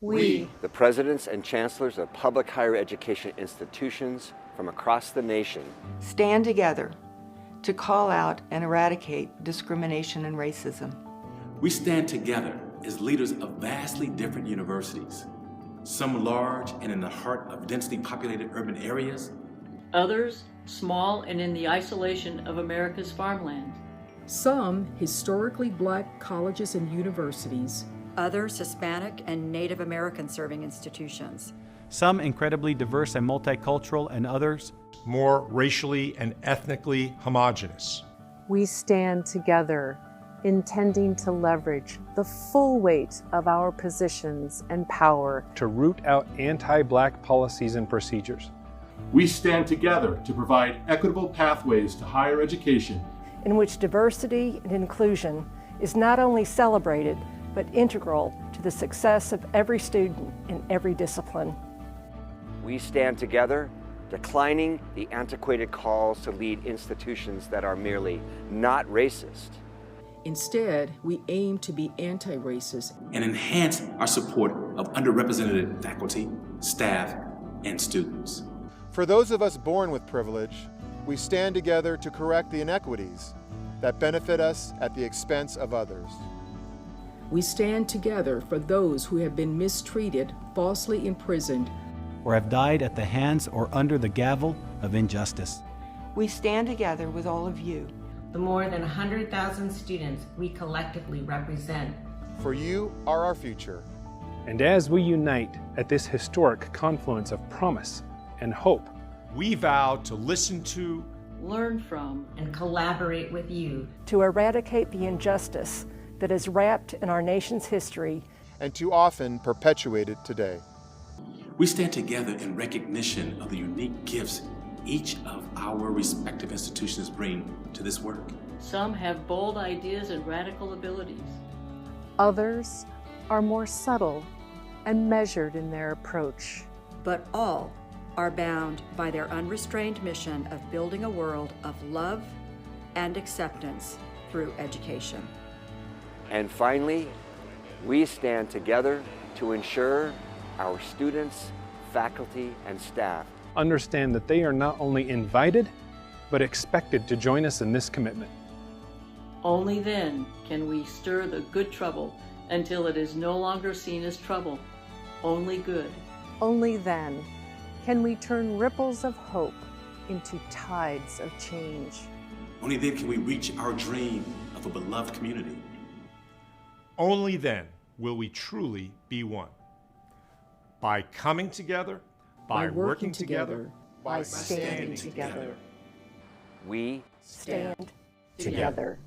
We, the presidents and chancellors of public higher education institutions from across the nation, stand together to call out and eradicate discrimination and racism. We stand together as leaders of vastly different universities, some large and in the heart of densely populated urban areas, others small and in the isolation of America's farmland. Some historically Black colleges and universities, others Hispanic and Native American serving institutions. Some incredibly diverse and multicultural, and others more racially and ethnically homogenous. We stand together, intending to leverage the full weight of our positions and power to root out anti-Black policies and procedures. We stand together to provide equitable pathways to higher education in which diversity and inclusion is not only celebrated, but integral to the success of every student in every discipline. We stand together, declining the antiquated calls to lead institutions that are merely not racist. Instead, we aim to be anti-racist and enhance our support of underrepresented faculty, staff, and students. For those of us born with privilege, we stand together to correct the inequities that benefit us at the expense of others. We stand together for those who have been mistreated, falsely imprisoned, or have died at the hands or under the gavel of injustice. We stand together with all of you, the more than 100,000 students we collectively represent. For you are our future. And as we unite at this historic confluence of promise and hope, we vow to listen to, learn from, and collaborate with you to eradicate the injustice that is wrapped in our nation's history and too often perpetuated today. We stand together in recognition of the unique gifts each of our respective institutions bring to this work. Some have bold ideas and radical abilities. Others are more subtle and measured in their approach. But all are bound by their unrestrained mission of building a world of love and acceptance through education. And finally, we stand together to ensure our students, faculty, and staff understand that they are not only invited, but expected to join us in this commitment. Only then can we stir the good trouble until it is no longer seen as trouble, only good. Only then can we turn ripples of hope into tides of change. Only then can we reach our dream of a beloved community. Only then will we truly be one. By coming together, by working together, by standing together. We stand together.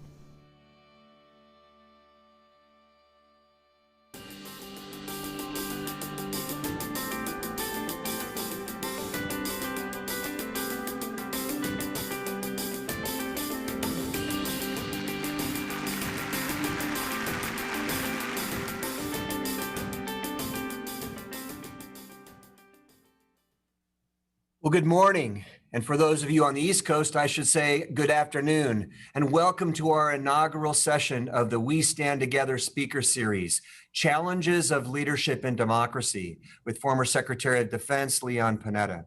Well, good morning. And for those of you on the East Coast, I should say good afternoon. And welcome to our inaugural session of the We Stand Together speaker series, Challenges of Leadership and Democracy, with former Secretary of Defense Leon Panetta.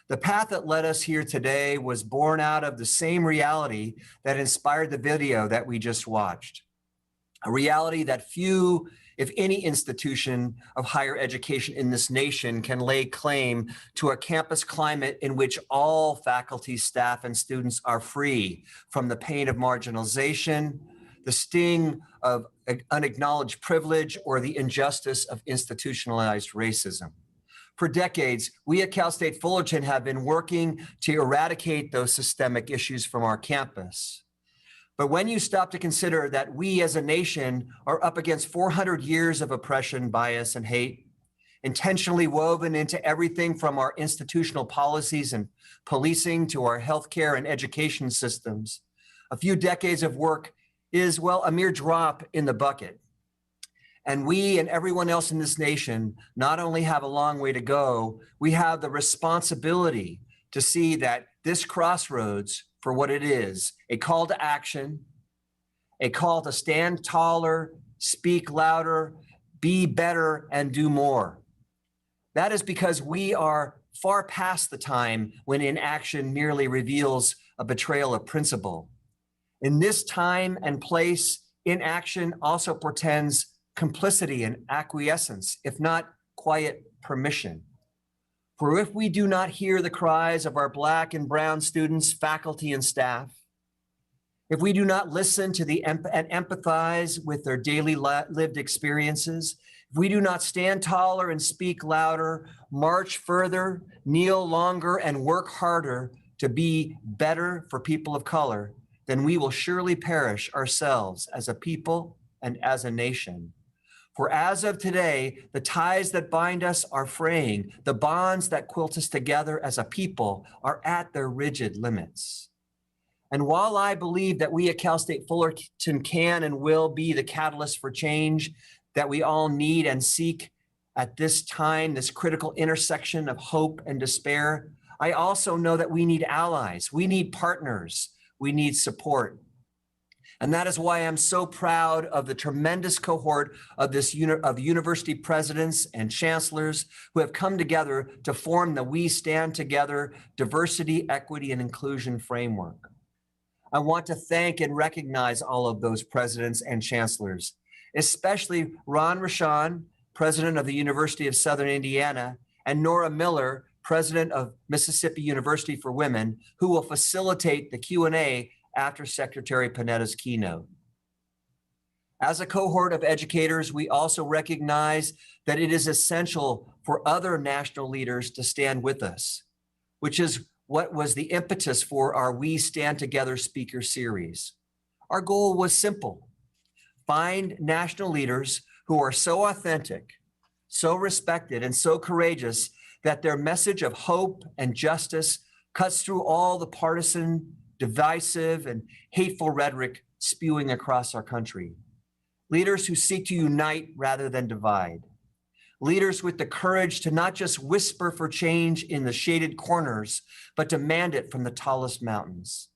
The path that led us here today was born out of the same reality that inspired the video that we just watched. A reality that few, if any, institution of higher education in this nation can lay claim to a campus climate in which all faculty, staff, and students are free from the pain of marginalization, the sting of unacknowledged privilege, or the injustice of institutionalized racism. For decades, we at Cal State Fullerton have been working to eradicate those systemic issues from our campus. But when you stop to consider that we as a nation are up against 400 years of oppression, bias, and hate, intentionally woven into everything from our institutional policies and policing to our healthcare and education systems, a few decades of work is, well, a mere drop in the bucket. And we and everyone else in this nation not only have a long way to go, we have the responsibility to see that this crossroads for what it is, a call to action, a call to stand taller, speak louder, be better, and do more. That is because we are far past the time when inaction merely reveals a betrayal of principle. In this time and place, inaction also portends complicity and acquiescence, if not quiet permission. For if we do not hear the cries of our Black and brown students, faculty, and staff, if we do not listen to and empathize with their daily lived experiences, if we do not stand taller and speak louder, march further, kneel longer, and work harder to be better for people of color, then we will surely perish ourselves as a people and as a nation. For as of today, the ties that bind us are fraying. The bonds that quilt us together as a people are at their rigid limits. And while I believe that we at Cal State Fullerton can and will be the catalyst for change that we all need and seek at this time, this critical intersection of hope and despair, I also know that we need allies, we need partners, we need support. And that is why I'm so proud of the tremendous cohort of university presidents and chancellors who have come together to form the We Stand Together Diversity, Equity, and Inclusion Framework. I want to thank and recognize all of those presidents and chancellors, especially Ron Rashan, president of the University of Southern Indiana, and Nora Miller, president of Mississippi University for Women, who will facilitate the Q&A after Secretary Panetta's keynote. As a cohort of educators, we also recognize that it is essential for other national leaders to stand with us, which is what was the impetus for our We Stand Together speaker series. Our goal was simple: find national leaders who are so authentic, so respected, and so courageous that their message of hope and justice cuts through all the partisan, divisive, and hateful rhetoric spewing across our country. Leaders who seek to unite rather than divide. Leaders with the courage to not just whisper for change in the shaded corners, but demand it from the tallest mountains.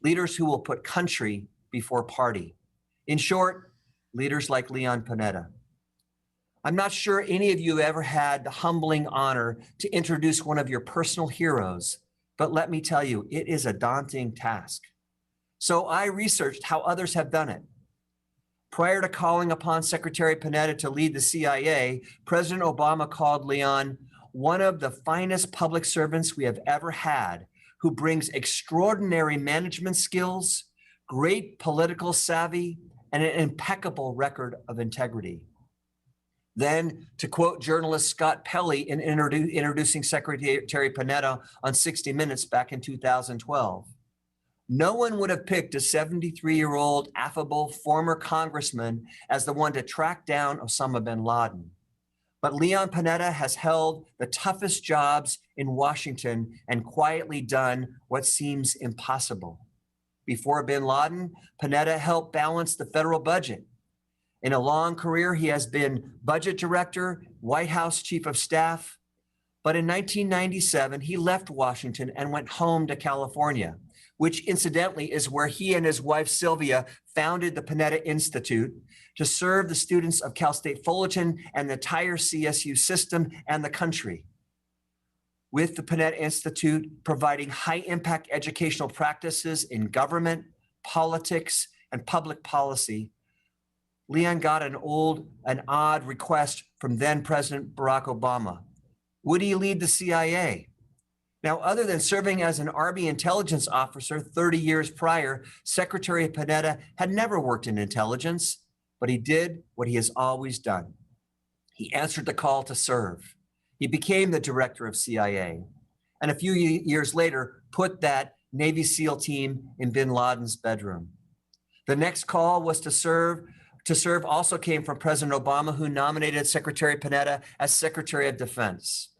Leaders who will put country before party. In short, leaders like Leon Panetta. I'm not sure any of you have ever had the humbling honor to introduce one of your personal heroes, but let me tell you, it is a daunting task. So I researched how others have done it. Prior to calling upon Secretary Panetta to lead the CIA, President Obama called Leon one of the finest public servants we have ever had, who brings extraordinary management skills, great political savvy, and an impeccable record of integrity. Then, to quote journalist Scott Pelley in introducing Secretary Panetta on 60 Minutes back in 2012, no one would have picked a 73-year-old affable former congressman as the one to track down Osama bin Laden. But Leon Panetta has held the toughest jobs in Washington and quietly done what seems impossible. Before bin Laden, Panetta helped balance the federal budget. In a long career, he has been budget director, White House chief of staff. But in 1997, he left Washington and went home to California, which incidentally is where he and his wife, Sylvia, founded the Panetta Institute to serve the students of Cal State Fullerton and the entire CSU system and the country. With the Panetta Institute providing high-impact educational practices in government, politics, and public policy, Leon got an odd request from then President Barack Obama. Would he lead the CIA? Now, other than serving as an Army intelligence officer 30 years prior, Secretary Panetta had never worked in intelligence, but he did what he has always done. He answered the call to serve. He became the director of CIA, and a few years later, put that Navy SEAL team in bin Laden's bedroom. The next call was to serve also came from President Obama, who nominated Secretary Panetta as Secretary of Defense.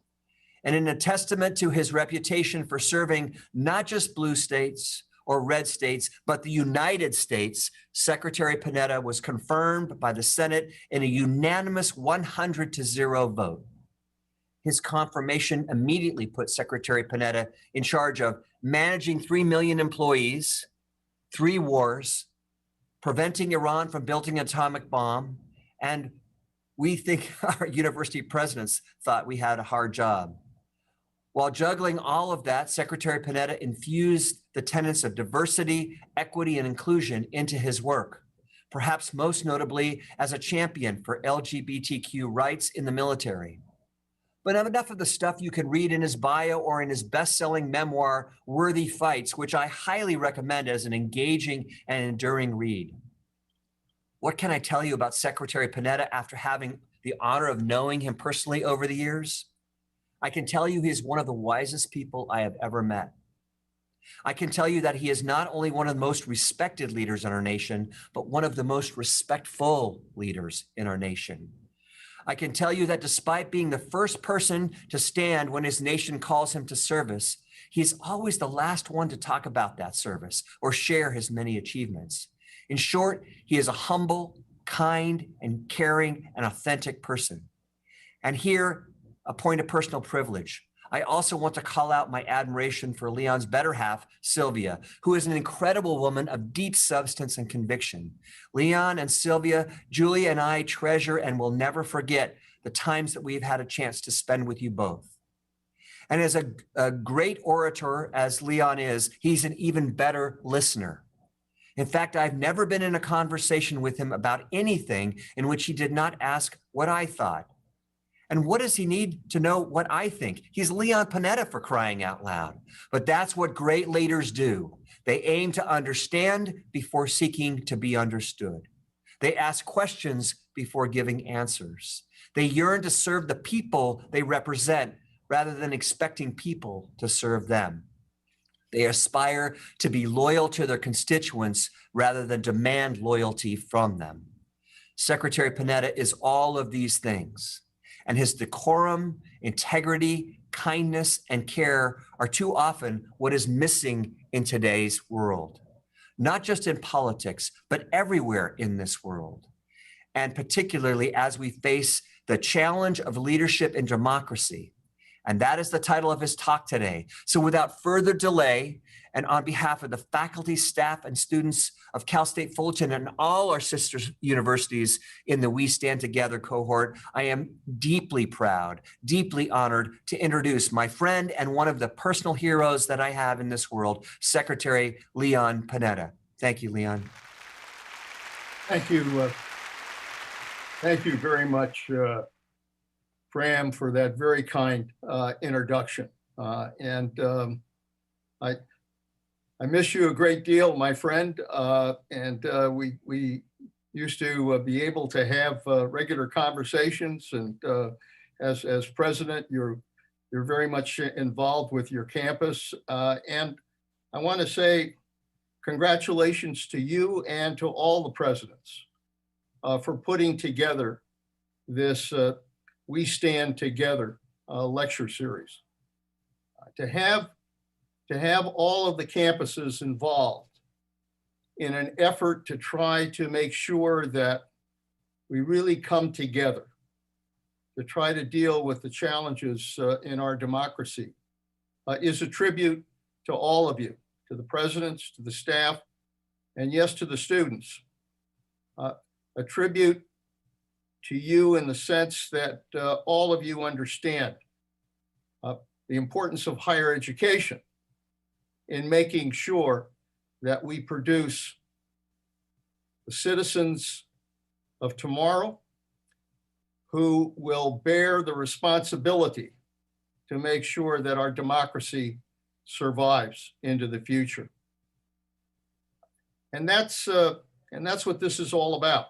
And in a testament to his reputation for serving not just blue states or red states, but the United States, Secretary Panetta was confirmed by the Senate in a unanimous 100-0 vote. His confirmation immediately put Secretary Panetta in charge of managing 3 million employees, 3 wars, preventing Iran from building an atomic bomb, and we think our university presidents thought we had a hard job. While juggling all of that, Secretary Panetta infused the tenets of diversity, equity, and inclusion into his work, perhaps most notably as a champion for LGBTQ rights in the military. But enough of the stuff you can read in his bio or in his best-selling memoir, Worthy Fights, which I highly recommend as an engaging and enduring read. What can I tell you about Secretary Panetta after having the honor of knowing him personally over the years? I can tell you he is one of the wisest people I have ever met. I can tell you that he is not only one of the most respected leaders in our nation, but one of the most respectful leaders in our nation. I can tell you that despite being the first person to stand when his nation calls him to service, he's always the last one to talk about that service or share his many achievements. In short, he is a humble, kind, and caring and authentic person. And here, a point of personal privilege. I also want to call out my admiration for Leon's better half, Sylvia, who is an incredible woman of deep substance and conviction. Leon and Sylvia, Julia and I treasure and will never forget the times that we've had a chance to spend with you both. And as a great orator as Leon is, he's an even better listener. In fact, I've never been in a conversation with him about anything in which he did not ask what I thought. And what does he need to know what I think? He's Leon Panetta, for crying out loud. But that's what great leaders do. They aim to understand before seeking to be understood. They ask questions before giving answers. They yearn to serve the people they represent rather than expecting people to serve them. They aspire to be loyal to their constituents rather than demand loyalty from them. Secretary Panetta is all of these things. And his decorum, integrity, kindness, and care are too often what is missing in today's world, not just in politics, but everywhere in this world. And particularly as we face the challenge of leadership in democracy. And that is the title of his talk today. So without further delay, and on behalf of the faculty, staff, and students of Cal State Fullerton and all our sister universities in the We Stand Together cohort, I am deeply proud, deeply honored to introduce my friend and one of the personal heroes that I have in this world, Secretary Leon Panetta. Thank you, Leon. Thank you. Thank you very much, Fram, for that very kind introduction. I miss you a great deal, my friend. We used to be able to have regular conversations. And as president, you're very much involved with your campus. And I want to say congratulations to you and to all the presidents for putting together this We Stand Together lecture series. To have all of the campuses involved in an effort to try to make sure that we really come together to try to deal with the challenges in our democracy is a tribute to all of you, to the presidents, to the staff, and yes, to the students. A tribute to you in the sense that all of you understand the importance of higher education in making sure that we produce the citizens of tomorrow who will bear the responsibility to make sure that our democracy survives into the future. And that's what this is all about.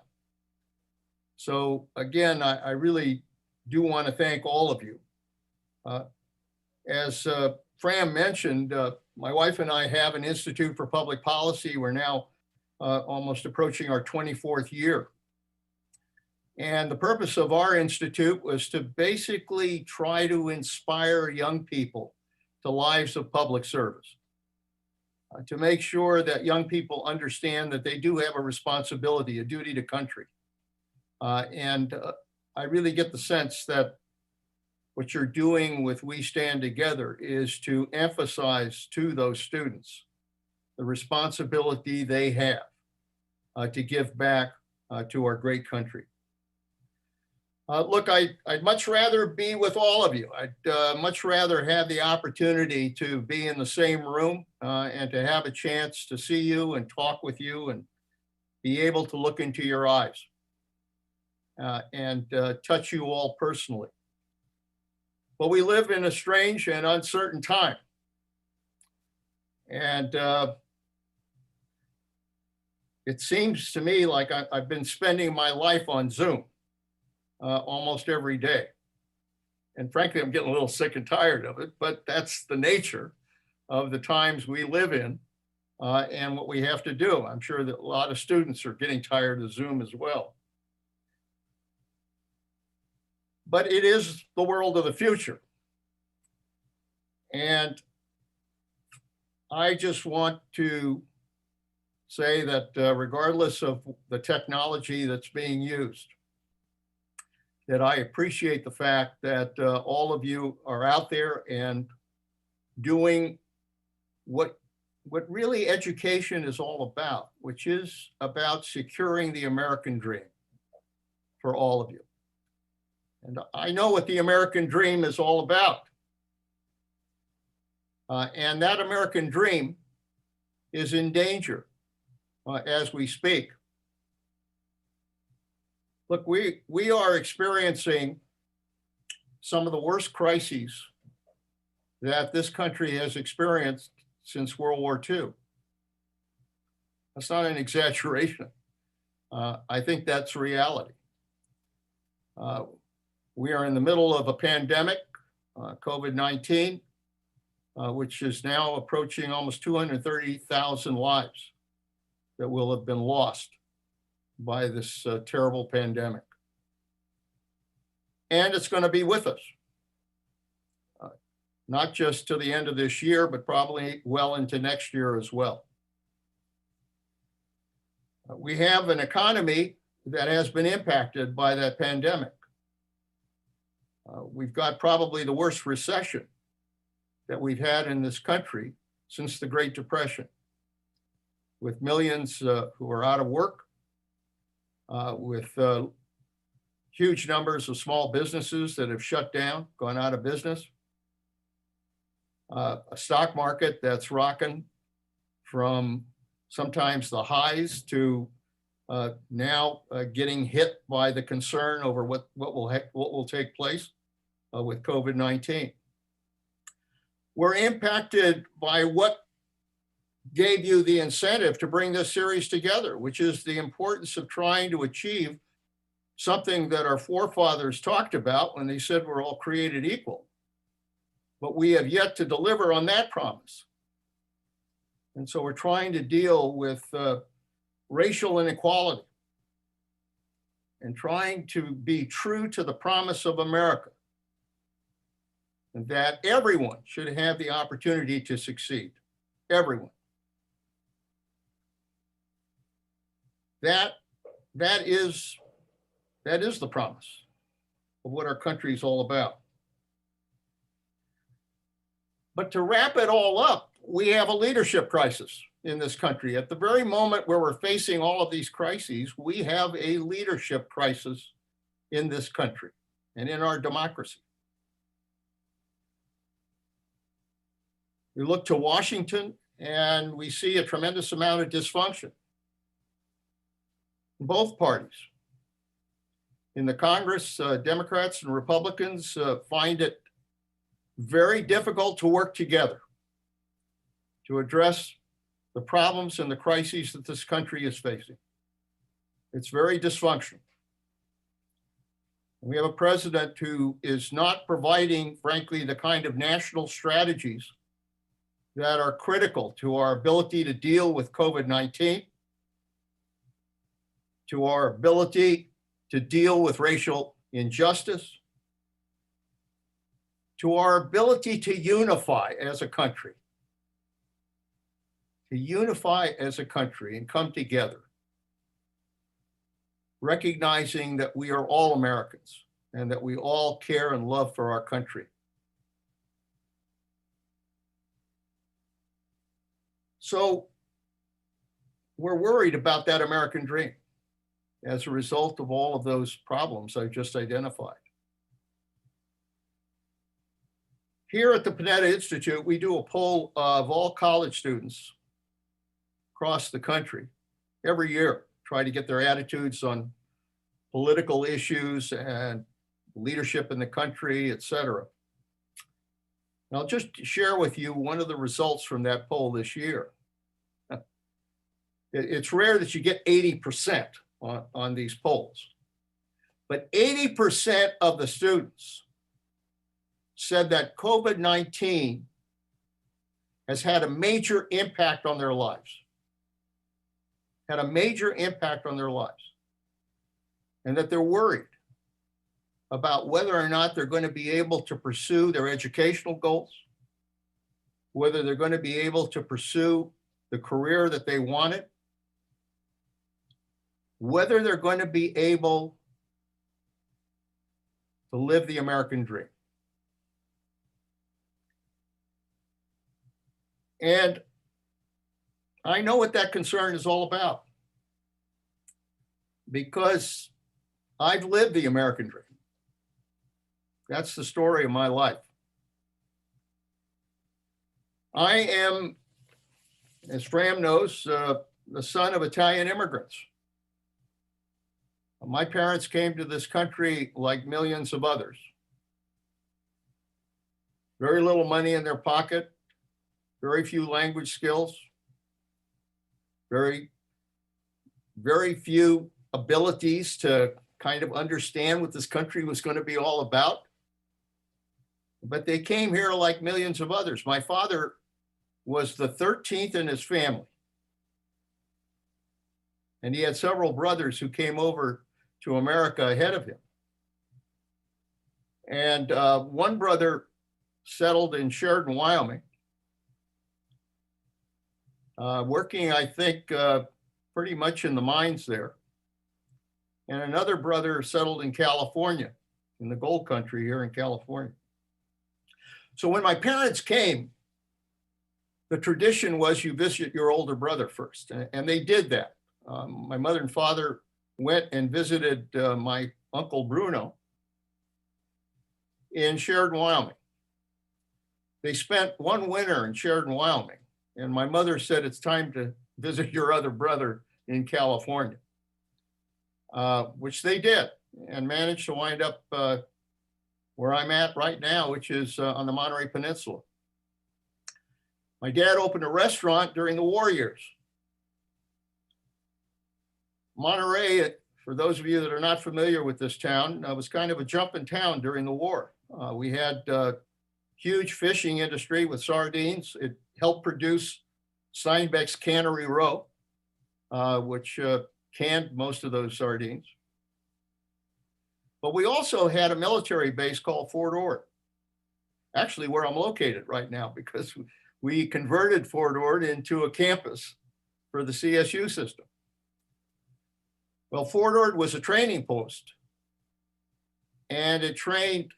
So again, I really do want to thank all of you. As Fram mentioned, my wife and I have an Institute for Public Policy. We're now almost approaching our 24th year. And the purpose of our institute was to basically try to inspire young people to lives of public service, to make sure that young people understand that they do have a responsibility, a duty to country. I really get the sense that what you're doing with We Stand Together is to emphasize to those students the responsibility they have to give back to our great country. Look, I'd much rather be with all of you. I'd much rather have the opportunity to be in the same room and to have a chance to see you and talk with you and be able to look into your eyes and touch you all personally. But we live in a strange and uncertain time. And it seems to me like I've been spending my life on Zoom almost every day. And frankly, I'm getting a little sick and tired of it, but that's the nature of the times we live in and what we have to do. I'm sure that a lot of students are getting tired of Zoom as well. But it is the world of the future. And I just want to say that regardless of the technology that's being used, that I appreciate the fact that all of you are out there and doing what really education is all about, which is about securing the American dream for all of you. And I know what the American dream is all about. And that American dream is in danger as we speak. Look, we are experiencing some of the worst crises that this country has experienced since World War II. That's not an exaggeration. I think that's reality. We are in the middle of a pandemic, COVID-19, which is now approaching almost 230,000 lives that will have been lost by this terrible pandemic. And it's going to be with us, not just to the end of this year, but probably well into next year as well. We have an economy that has been impacted by that pandemic. We've got probably the worst recession that we've had in this country since the Great Depression, with millions who are out of work, with huge numbers of small businesses that have shut down, gone out of business, a stock market that's rocking from sometimes the highs to now getting hit by the concern over what will take place with COVID-19. We're impacted by what gave you the incentive to bring this series together, which is the importance of trying to achieve something that our forefathers talked about when they said we're all created equal. But we have yet to deliver on that promise. And so we're trying to deal with racial inequality and trying to be true to the promise of America, and that everyone should have the opportunity to succeed. Everyone. That is the promise of what our country is all about. But to wrap it all up, we have a leadership crisis in this country. At the very moment where we're facing all of these crises, we have a leadership crisis in this country and in our democracy. We look to Washington and we see a tremendous amount of dysfunction in both parties. In the Congress, Democrats and Republicans find it very difficult to work together to address the problems and the crises that this country is facing. It's very dysfunctional. We have a president who is not providing, frankly, the kind of national strategies that are critical to our ability to deal with COVID-19, to our ability to deal with racial injustice, to our ability to unify as a country. To unify as a country and come together, recognizing that we are all Americans and that we all care and love for our country. So we're worried about that American dream. as a result of all of those problems I've just identified. Here at the Panetta Institute, we do a poll of all college students across the country every year, try to get their attitudes on political issues and leadership in the country, et cetera. And I'll just share with you one of the results from that poll this year. It's rare that you get 80% on these polls, but 80% of the students said that COVID-19 has had a major impact on their lives, had a major impact on their lives, and that they're worried about whether or not they're going to be able to pursue their educational goals, whether they're going to be able to pursue the career that they wanted, whether they're going to be able to live the American dream. And I know what that concern is all about, because I've lived the American dream. That's the story of my life. I am, as Fram knows, the son of Italian immigrants. My parents came to this country like millions of others. Very little money in their pocket, very few language skills, very few abilities to kind of understand what this country was going to be all about. But they came here like millions of others. My father was the 13th in his family. And he had several brothers who came over to America ahead of him. And one brother settled in Sheridan, Wyoming, working, I think, pretty much in the mines there. And another brother settled in California, in the gold country here in California. So when my parents came, the tradition was you visit your older brother first, and they did that. My mother and father went and visited my uncle Bruno in Sheridan, Wyoming. They spent one winter in Sheridan, Wyoming, and my mother said, it's time to visit your other brother in California, which they did, and managed to wind up where I'm at right now, which is on the Monterey Peninsula. My dad opened a restaurant during the war years. Monterey, for those of you that are not familiar with this town, was kind of a jumping town during the war. We had huge fishing industry with sardines. It helped produce Steinbeck's Cannery Row, which canned most of those sardines. But we also had a military base called Fort Ord, actually where I'm located right now, because we converted Fort Ord into a campus for the CSU system. Well, Fort Ord was a training post, and it trained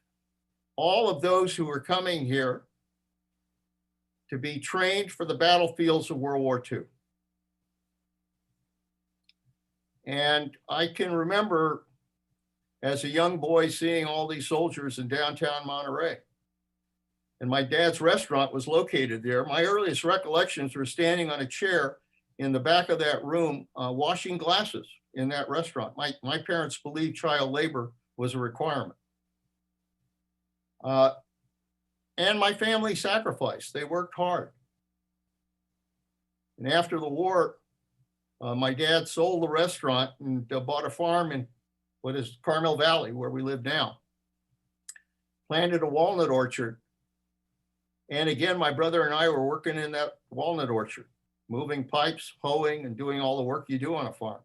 all of those who were coming here to be trained for the battlefields of World War II. And I can remember as a young boy seeing all these soldiers in downtown Monterey. And my dad's restaurant was located there. My earliest recollections were standing on a chair in the back of that room, washing glasses in that restaurant. My parents believed child labor was a requirement. And my family sacrificed. They worked hard. And after the war, my dad sold the restaurant and bought a farm in what is Carmel Valley, where we live now. Planted a walnut orchard. And again, my brother and I were working in that walnut orchard, moving pipes, hoeing, and doing all the work you do on a farm.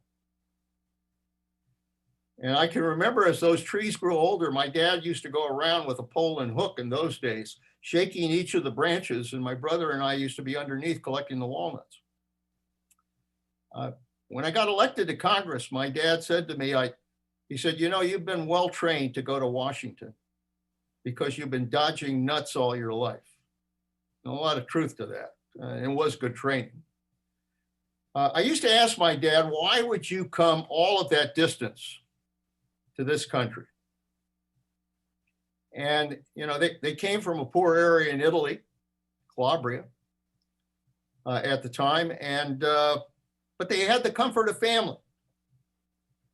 And I can remember as those trees grew older, my dad used to go around with a pole and hook in those days, shaking each of the branches, and my brother and I used to be underneath collecting the walnuts. When I got elected to Congress, my dad said to me, he said, you know, you've been well trained to go to Washington because you've been dodging nuts all your life. And a lot of truth to that. It was good training. I used to ask my dad, why would you come all of that distance to this country? And, you know, they came from a poor area in Italy, Calabria, at the time, and but they had the comfort of family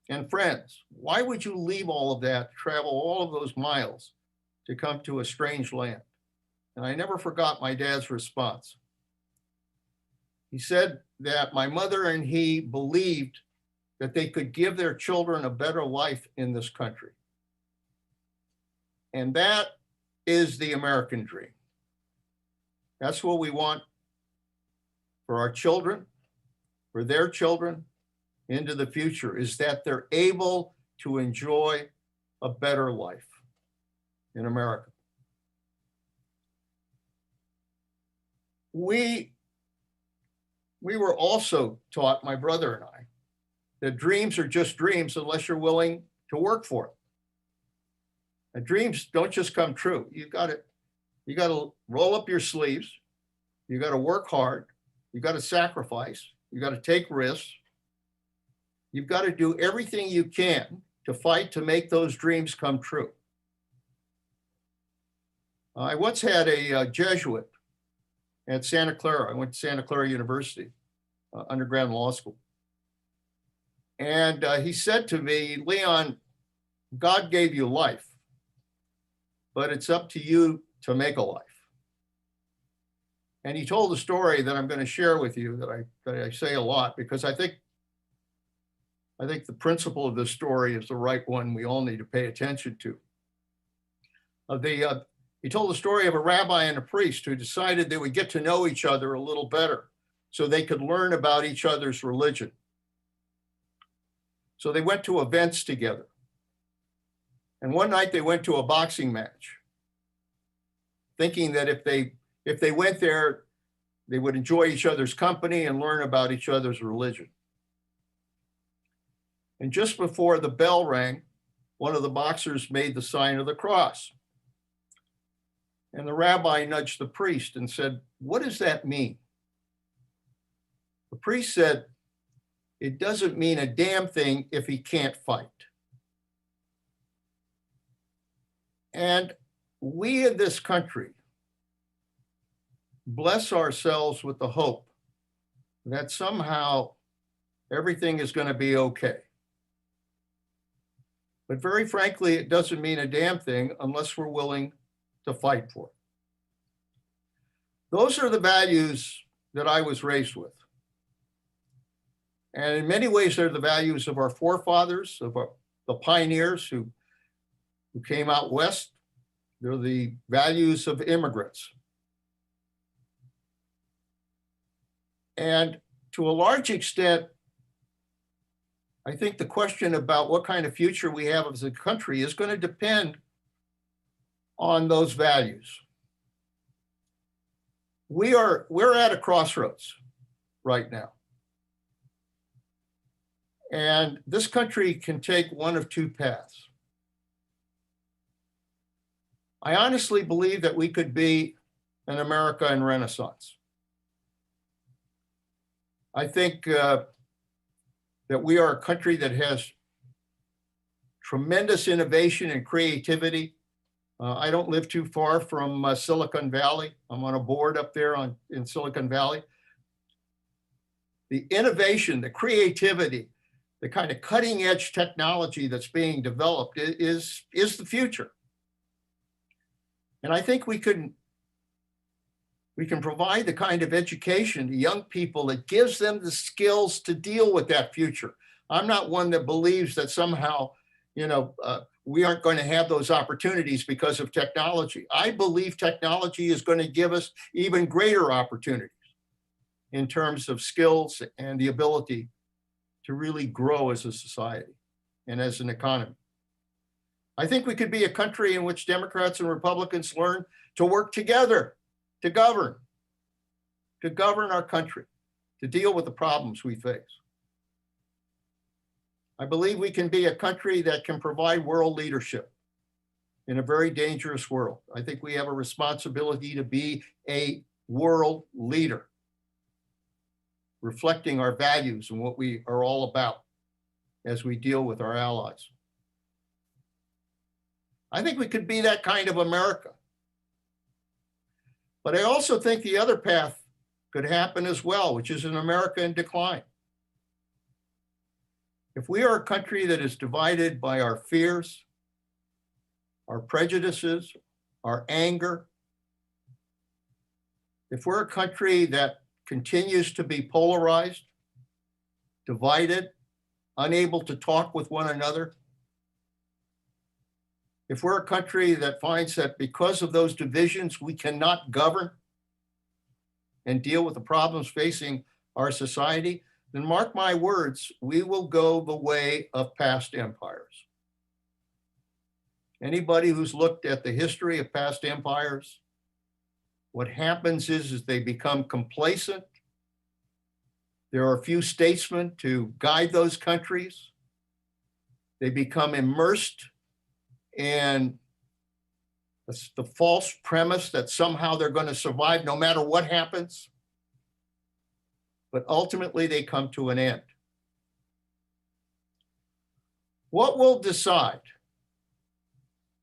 and friends. Why would you leave all of that, travel all of those miles to come to a strange land? And I never forgot my dad's response. He said that my mother and he believed that they could give their children a better life in this country. And that is the American dream. That's what we want for our children, for their children into the future, is that they're able to enjoy a better life in America. We were also taught, my brother and I, that dreams are just dreams unless you're willing to work for them. And dreams don't just come true. You got to roll up your sleeves. You got to work hard. You got to sacrifice. You got to take risks. You've got to do everything you can to fight to make those dreams come true. I once had a Jesuit at Santa Clara. I went to Santa Clara University, undergrad in law school. And he said to me, Leon, God gave you life, but it's up to you to make a life. And he told a story that I'm going to share with you that I say a lot, because I think the principle of this story is the right one we all need to pay attention to. He told the story of a rabbi and a priest who decided they would get to know each other a little better so they could learn about each other's religion. So they went to events together. And one night they went to a boxing match, thinking that if they went there, they would enjoy each other's company and learn about each other's religion. And just before the bell rang, one of the boxers made the sign of the cross. And the rabbi nudged the priest and said, "What does that mean?" The priest said, "It doesn't mean a damn thing if he can't fight." And we in this country bless ourselves with the hope that somehow everything is going to be okay. But very frankly, it doesn't mean a damn thing unless we're willing to fight for it. Those are the values that I was raised with. And in many ways, they're the values of our forefathers, of the pioneers who came out west. They're the values of immigrants. And to a large extent, I think the question about what kind of future we have as a country is going to depend on those values. We're at a crossroads right now. And this country can take one of two paths. I honestly believe that we could be an America in Renaissance. I think that we are a country that has tremendous innovation and creativity. I don't live too far from Silicon Valley. I'm on a board up there in Silicon Valley. The innovation, the creativity, the kind of cutting edge technology that's being developed is the future. And I think we can provide the kind of education to young people that gives them the skills to deal with that future. I'm not one that believes that somehow, we aren't going to have those opportunities because of technology. I believe technology is going to give us even greater opportunities in terms of skills and the ability to really grow as a society and as an economy. I think we could be a country in which Democrats and Republicans learn to work together to govern our country, to deal with the problems we face. I believe we can be a country that can provide world leadership in a very dangerous world. I think we have a responsibility to be a world leader. reflecting our values and what we are all about as we deal with our allies. I think we could be that kind of America. But I also think the other path could happen as well, which is an America in decline. If we are a country that is divided by our fears, our prejudices, our anger, if we're a country that continues to be polarized, divided, unable to talk with one another, if we're a country that finds that because of those divisions, we cannot govern and deal with the problems facing our society, then mark my words, we will go the way of past empires. Anybody who's looked at the history of past empires, what happens is they become complacent. There are a few statesmen to guide those countries. They become immersed in the false premise that somehow they're going to survive no matter what happens. But ultimately, they come to an end. What will decide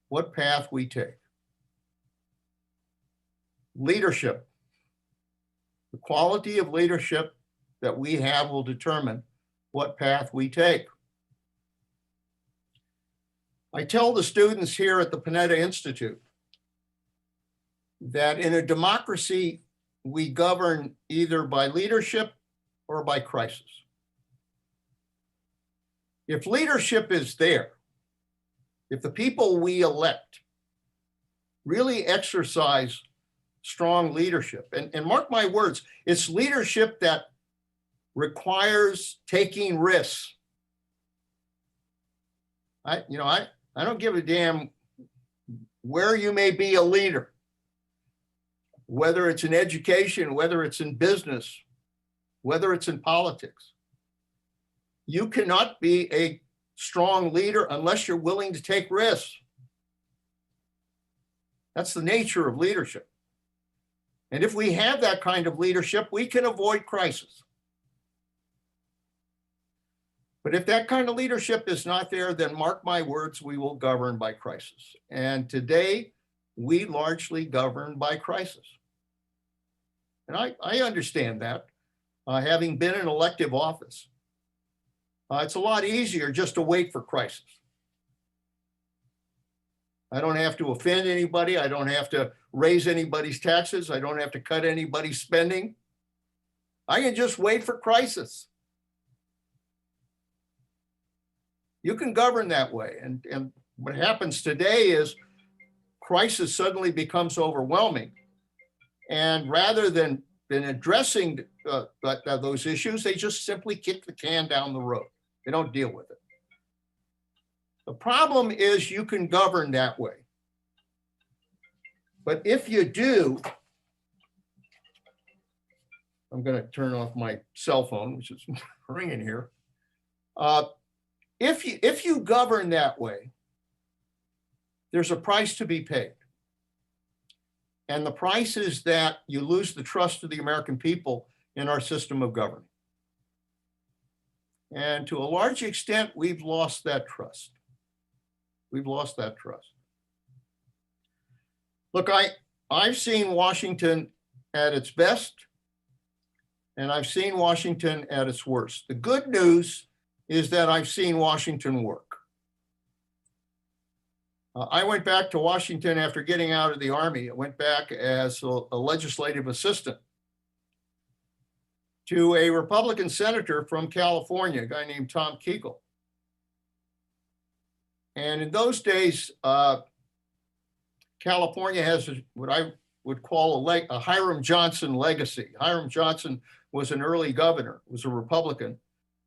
what path we take? Leadership. The quality of leadership that we have will determine what path we take. I tell the students here at the Panetta Institute that in a democracy, we govern either by leadership or by crisis. If leadership is there, if the people we elect really exercise strong leadership, and mark my words, it's leadership that requires taking risks. I don't give a damn where you may be a leader, whether it's in education, whether it's in business, whether it's in politics. You cannot be a strong leader unless you're willing to take risks. That's the nature of leadership. And if we have that kind of leadership, we can avoid crisis. But if that kind of leadership is not there, then mark my words, we will govern by crisis. And today, we largely govern by crisis. And I understand that, having been in elective office. It's a lot easier just to wait for crisis. I don't have to offend anybody. I don't have to raise anybody's taxes. I don't have to cut anybody's spending. I can just wait for crisis. You can govern that way. And what happens today is crisis suddenly becomes overwhelming. And rather than addressing those issues, they just simply kick the can down the road. They don't deal with it. The problem is you can govern that way. But if you do, I'm going to turn off my cell phone, which is ringing here. If you govern that way, there's a price to be paid. And the price is that you lose the trust of the American people in our system of government. And to a large extent, we've lost that trust. We've lost that trust. Look, I've seen Washington at its best, and I've seen Washington at its worst. The good news is that I've seen Washington work. I went back to Washington after getting out of the Army. I went back as a legislative assistant to a Republican senator from California, a guy named Tom Kuchel. And in those days, California has what I would call a Hiram Johnson legacy. Hiram Johnson was an early governor, was a Republican,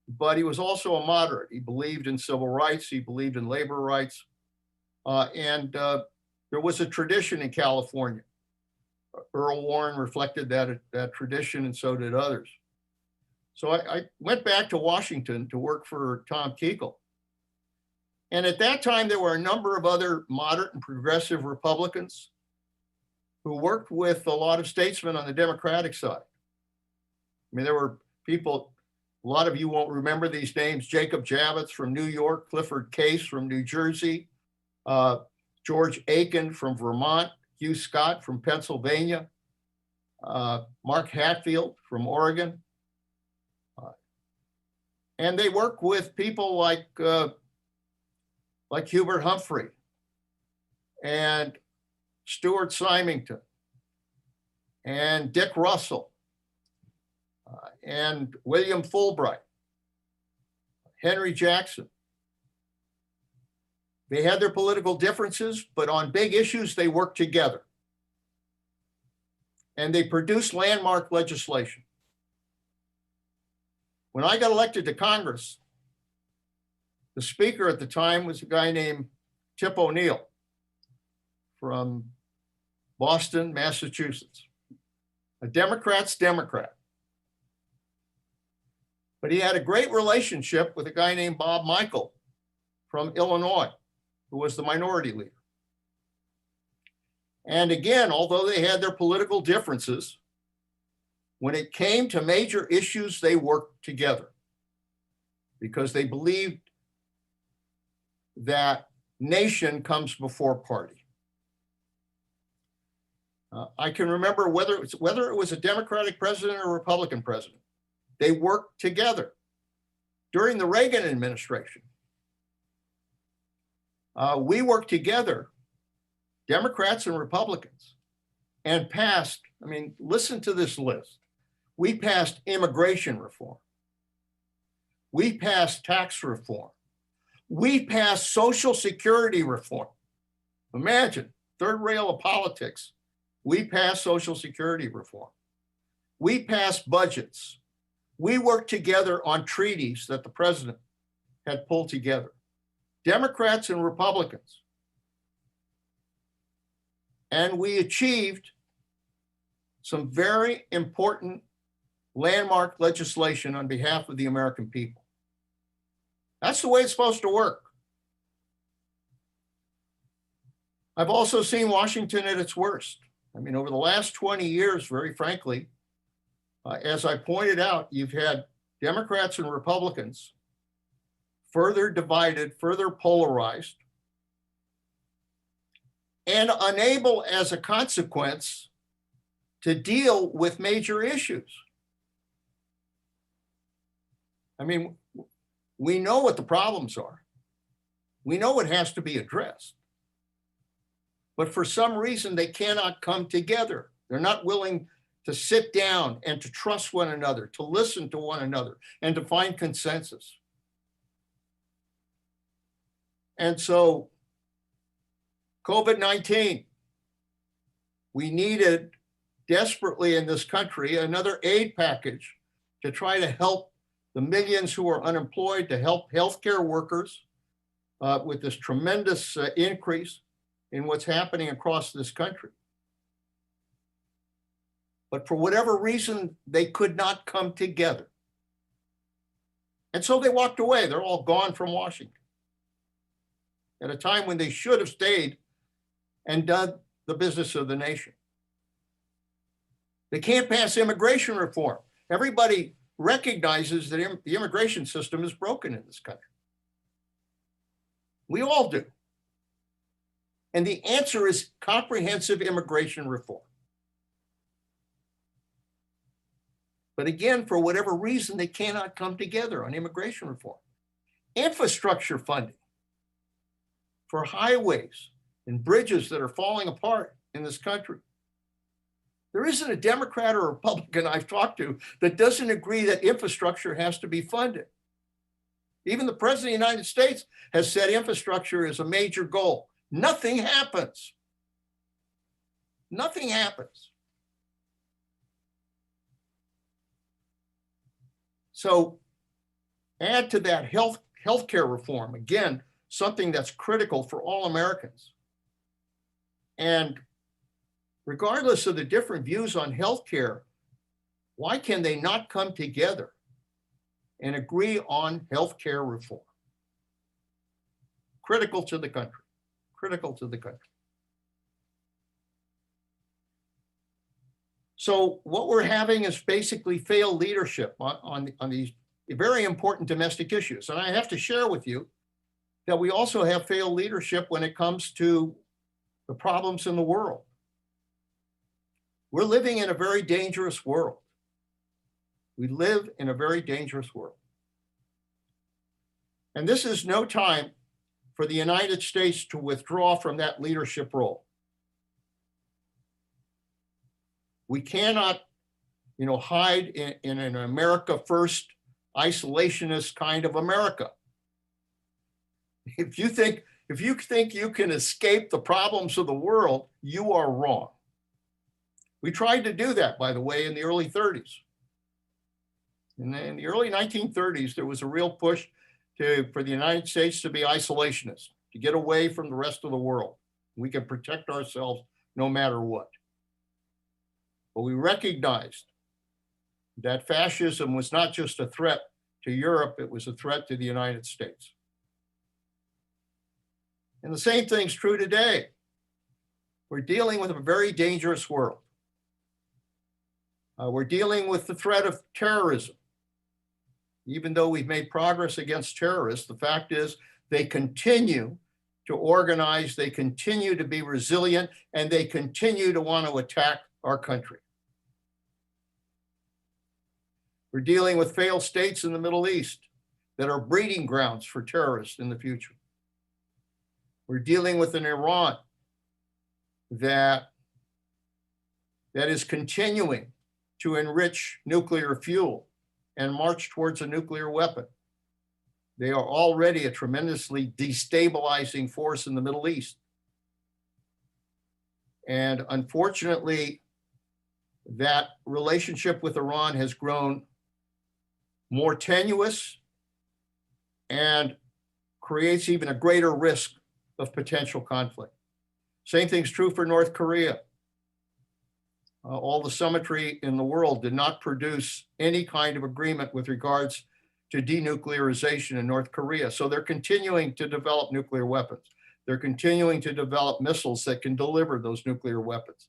but he was also a moderate. He believed in civil rights. He believed in labor rights. And there was a tradition in California. Earl Warren reflected that tradition, and so did others. So I went back to Washington to work for Tom Kuchel. And at that time, there were a number of other moderate and progressive Republicans who worked with a lot of statesmen on the Democratic side. I mean, there were people, a lot of you won't remember these names: Jacob Javits from New York, Clifford Case from New Jersey, George Aiken from Vermont, Hugh Scott from Pennsylvania, Mark Hatfield from Oregon. And they work with people like Hubert Humphrey and Stuart Symington and Dick Russell and William Fulbright, Henry Jackson. They had their political differences, but on big issues, they worked together. And they produced landmark legislation. When I got elected to Congress, the speaker at the time was a guy named Tip O'Neill from Boston, Massachusetts, a Democrat's Democrat. But he had a great relationship with a guy named Bob Michael from Illinois, who was the minority leader. And again, although they had their political differences, when it came to major issues, they worked together because they believed that nation comes before party. I can remember whether it was a Democratic president or a Republican president, they worked together. During the Reagan administration, we worked together, Democrats and Republicans, and passed, I mean, listen to this list. We passed immigration reform. We passed tax reform. We passed Social Security reform. Imagine, third rail of politics. We passed Social Security reform. We passed budgets. We worked together on treaties that the president had pulled together. Democrats and Republicans. And we achieved some very important landmark legislation on behalf of the American people. That's the way it's supposed to work. I've also seen Washington at its worst. I mean, over the last 20 years, very frankly, as I pointed out, you've had Democrats and Republicans further divided, further polarized, and unable as a consequence to deal with major issues. I mean, we know what the problems are. We know what has to be addressed. But for some reason, they cannot come together. They're not willing to sit down and to trust one another, to listen to one another, and to find consensus. And so, COVID-19, we needed desperately in this country another aid package to try to help the millions who are unemployed, to help healthcare workers with this tremendous increase in what's happening across this country. But for whatever reason, they could not come together. And so they walked away. They're all gone from Washington at a time when they should have stayed and done the business of the nation. They can't pass immigration reform. Everybody recognizes that the immigration system is broken in this country. We all do. And the answer is comprehensive immigration reform. But again, for whatever reason, they cannot come together on immigration reform. Infrastructure funding for highways and bridges that are falling apart in this country. There isn't a Democrat or Republican I've talked to that doesn't agree that infrastructure has to be funded. Even the President of the United States has said infrastructure is a major goal. Nothing happens. Nothing happens. So add to that healthcare reform, again, something that's critical for all Americans. And regardless of the different views on healthcare, why can they not come together and agree on healthcare reform? Critical to the country, critical to the country. So what we're having is basically failed leadership on these very important domestic issues. And I have to share with you that we also have failed leadership when it comes to the problems in the world. We're living in a very dangerous world. We live in a very dangerous world. And this is no time for the United States to withdraw from that leadership role. We cannot, hide in an America first, isolationist kind of America. If you think you can escape the problems of the world, you are wrong. We tried to do that, by the way, in the early 30s. And in the early 1930s, there was a real push for the United States to be isolationist, to get away from the rest of the world. We can protect ourselves no matter what. But we recognized that fascism was not just a threat to Europe, it was a threat to the United States. And the same thing's true today. We're dealing with a very dangerous world. We're dealing with the threat of terrorism. Even though we've made progress against terrorists, the fact is they continue to organize, they continue to be resilient, and they continue to want to attack our country. We're dealing with failed states in the Middle East that are breeding grounds for terrorists in the future. We're dealing with an Iran that is continuing to enrich nuclear fuel and march towards a nuclear weapon. They are already a tremendously destabilizing force in the Middle East. And unfortunately, that relationship with Iran has grown more tenuous and creates even a greater risk of potential conflict. Same thing's true for North Korea. All the symmetry in the world did not produce any kind of agreement with regards to denuclearization in North Korea. So they're continuing to develop nuclear weapons. They're continuing to develop missiles that can deliver those nuclear weapons.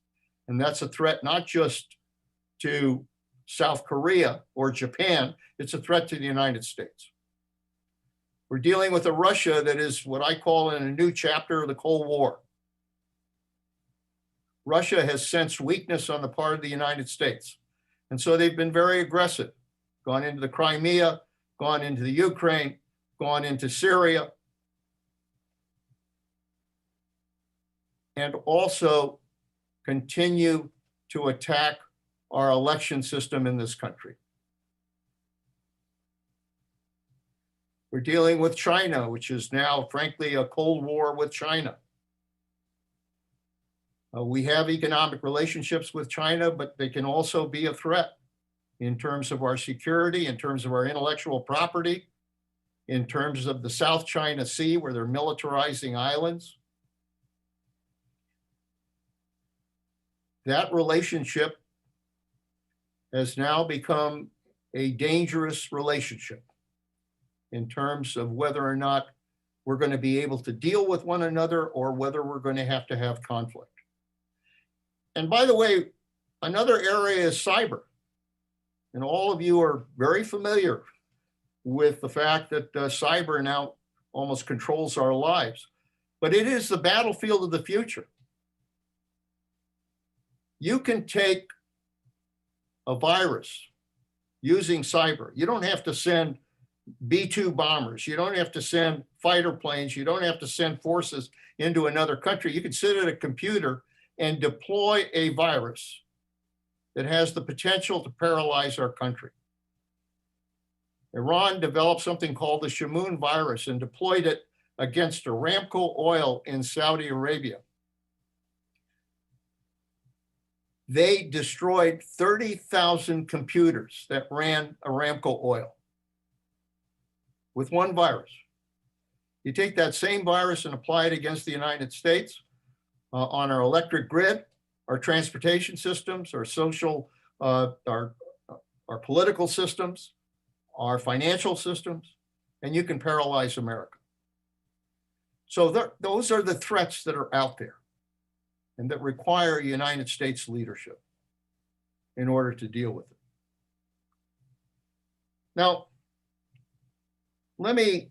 And that's a threat not just to South Korea or Japan, it's a threat to the United States. We're dealing with a Russia that is what I call in a new chapter of the Cold War. Russia has sensed weakness on the part of the United States. And so they've been very aggressive, gone into the Crimea, gone into the Ukraine, gone into Syria, and also continue to attack our election system in this country. We're dealing with China, which is now, frankly, a Cold War with China. We have economic relationships with China, but they can also be a threat in terms of our security, in terms of our intellectual property, in terms of the South China Sea, where they're militarizing islands. That relationship has now become a dangerous relationship in terms of whether or not we're going to be able to deal with one another or whether we're going to have conflict. And by the way, another area is cyber. And all of you are very familiar with the fact that cyber now almost controls our lives. But it is the battlefield of the future. You can take a virus using cyber. You don't have to send B-2 bombers. You don't have to send fighter planes. You don't have to send forces into another country. You can sit at a computer and deploy a virus that has the potential to paralyze our country. Iran developed something called the Shamoon virus and deployed it against Aramco oil in Saudi Arabia. They destroyed 30,000 computers that ran Aramco oil with one virus. You take that same virus and apply it against the United States, on our electric grid, our transportation systems, our social, our political systems, our financial systems, and you can paralyze America. So those are the threats that are out there and that require United States leadership. in order to deal with it. Now, let me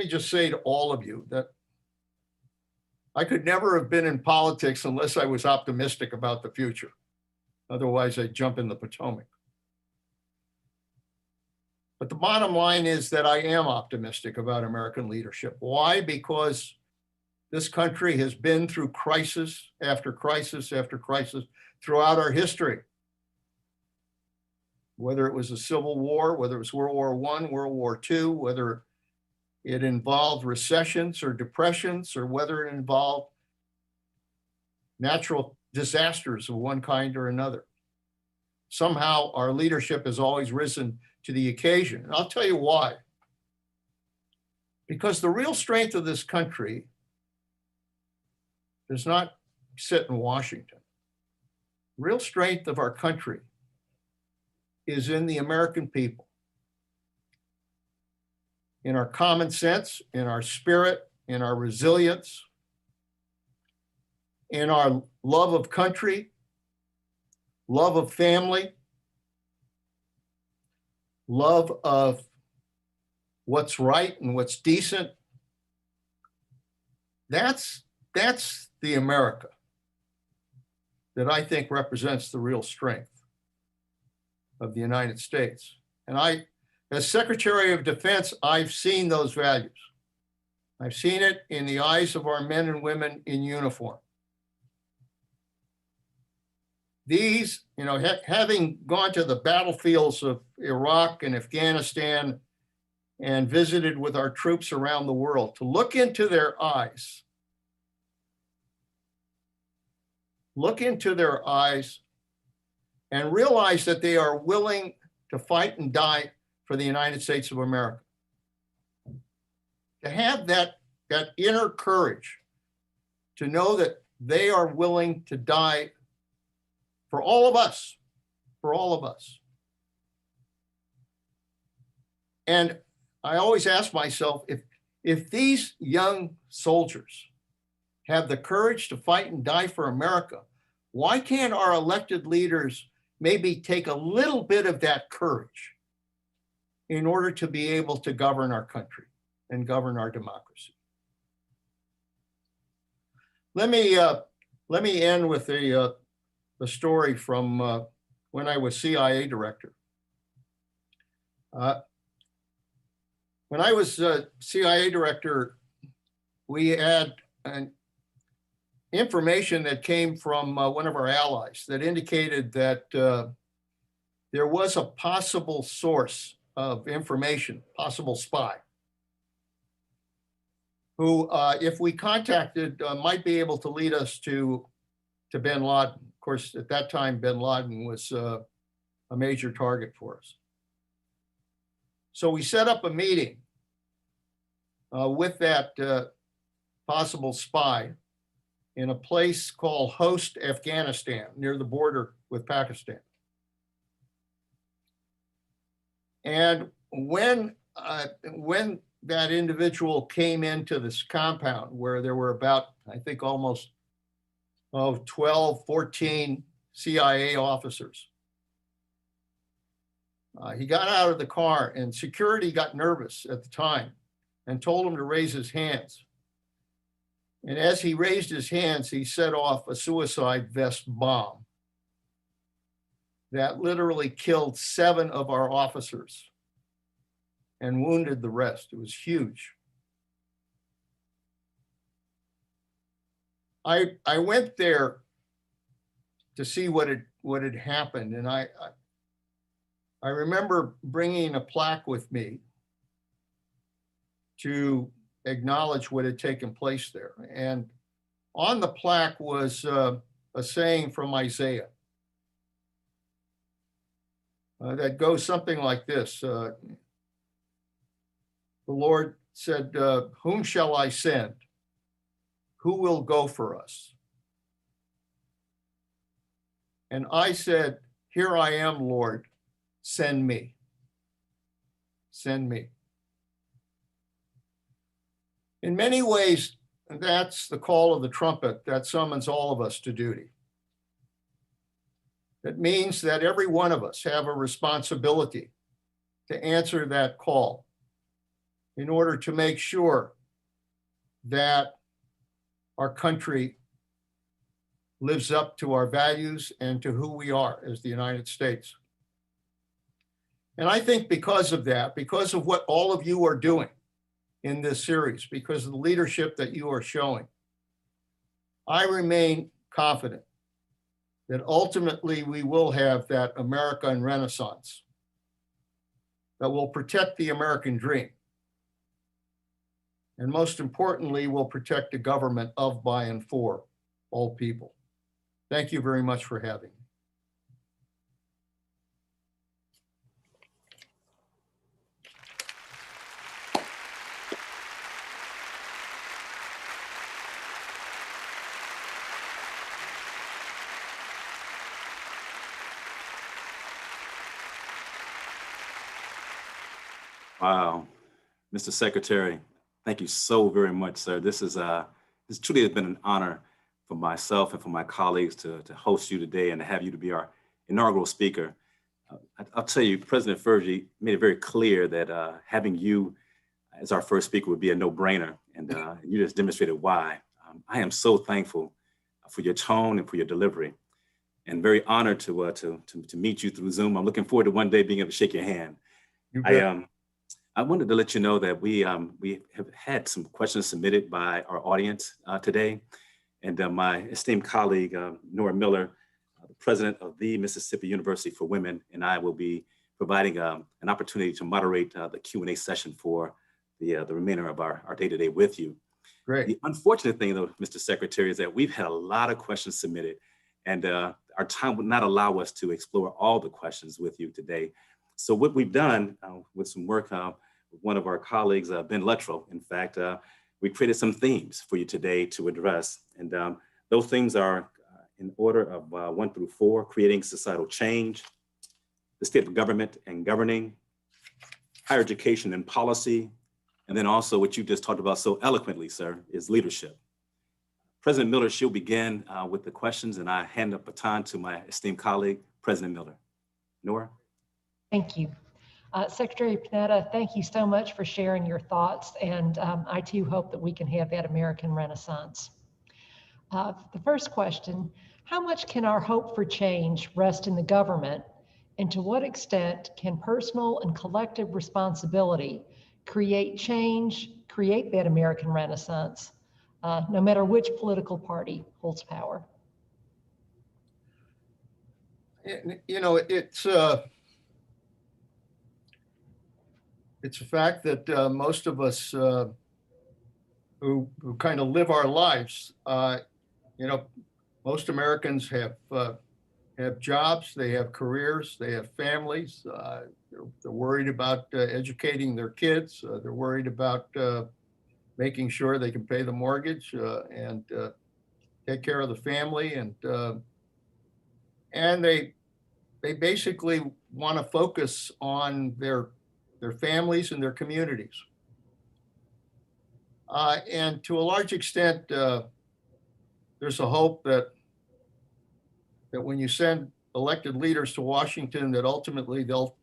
just say to all of you that I could never have been in politics unless I was optimistic about the future. Otherwise, I'd jump in the Potomac. But the bottom line is that I am optimistic about American leadership. Why? Because this country has been through crisis after crisis after crisis throughout our history. Whether it was a Civil War, whether it was World War I, World War II, whether it involved recessions or depressions, or whether it involved natural disasters of one kind or another. Somehow our leadership has always risen to the occasion. And I'll tell you why. Because the real strength of this country does not sit in Washington. The real strength of our country is in the American people, in our common sense, in our spirit, in our resilience, in our love of country, love of family, love of what's right and what's decent. That's the America that I think represents the real strength of the United States. And I, as Secretary of Defense, I've seen those values. I've seen it in the eyes of our men and women in uniform. These, having gone to the battlefields of Iraq and Afghanistan and visited with our troops around the world, to look into their eyes, and realize that they are willing to fight and die for the United States of America. To have that inner courage, to know that they are willing to die for all of us, And I always ask myself, if these young soldiers have the courage to fight and die for America, why can't our elected leaders maybe take a little bit of that courage in order to be able to govern our country and govern our democracy? Let me end with a story from when I was CIA director. When I was CIA director, we had information that came from one of our allies that indicated that there was a possible source of information, possible spy, who, if we contacted, might be able to lead us to bin Laden. Of course, at that time, bin Laden was a major target for us. So we set up a meeting with that possible spy in a place called Host, Afghanistan, near the border with Pakistan. And when that individual came into this compound where there were about, I think, almost 12, 14 CIA officers, he got out of the car, and security got nervous at the time and told him to raise his hands. And as he raised his hands, he set off a suicide vest bomb that literally killed 7 of our officers and wounded the rest. It was huge. I went there to see what had happened, and I remember bringing a plaque with me to acknowledge what had taken place there. And on the plaque was a saying from Isaiah that goes something like this. The Lord said, "Whom shall I send? Who will go for us?" And I said, "Here I am, Lord, send me. Send me." In many ways, that's the call of the trumpet that summons all of us to duty. It means that every one of us have a responsibility to answer that call in order to make sure that our country lives up to our values and to who we are as the United States. And I think because of that, because of what all of you are doing in this series, because of the leadership that you are showing, I remain confident that ultimately we will have that American Renaissance that will protect the American dream. And most importantly, will protect the government of, by, and for all people. Thank you very much for having me. Wow, Mr. Secretary, thank you so very much, sir. This truly has been an honor for myself and for my colleagues to host you today and to have you to be our inaugural speaker. I'll tell you, President Fergie made it very clear that having you as our first speaker would be a no-brainer, and you just demonstrated why. I am so thankful for your tone and for your delivery, and very honored to meet you through Zoom. I'm looking forward to one day being able to shake your hand. I wanted to let you know that we have had some questions submitted by our audience today. And my esteemed colleague, Nora Miller, the president of the Mississippi University for Women, and I will be providing an opportunity to moderate the Q&A session for the remainder of our day-to-day with you. Great. The unfortunate thing, though, Mr. Secretary, is that we've had a lot of questions submitted, and our time would not allow us to explore all the questions with you today. So what we've done with some work with one of our colleagues, Ben Luttrell, in fact, we created some themes for you today to address. And those themes are in order of 1 through 4, creating societal change, the state of government and governing, higher education and policy, and then also what you just talked about so eloquently, sir, is leadership. President Miller, she'll begin with the questions, and I hand the baton to my esteemed colleague, President Miller. Nora? Thank you. Secretary Panetta, thank you so much for sharing your thoughts, and I too hope that we can have that American Renaissance. The first question, how much can our hope for change rest in the government, and to what extent can personal and collective responsibility create change, create that American Renaissance, no matter which political party holds power? You know, it's a fact that most of us who kind of live our lives, you know, most Americans have jobs, they have careers, they have families. They're worried about educating their kids. They're worried about making sure they can pay the mortgage and take care of the family, and they basically want to focus on their families and their communities. And to a large extent, there's a hope that when you send elected leaders to Washington, that ultimately they'll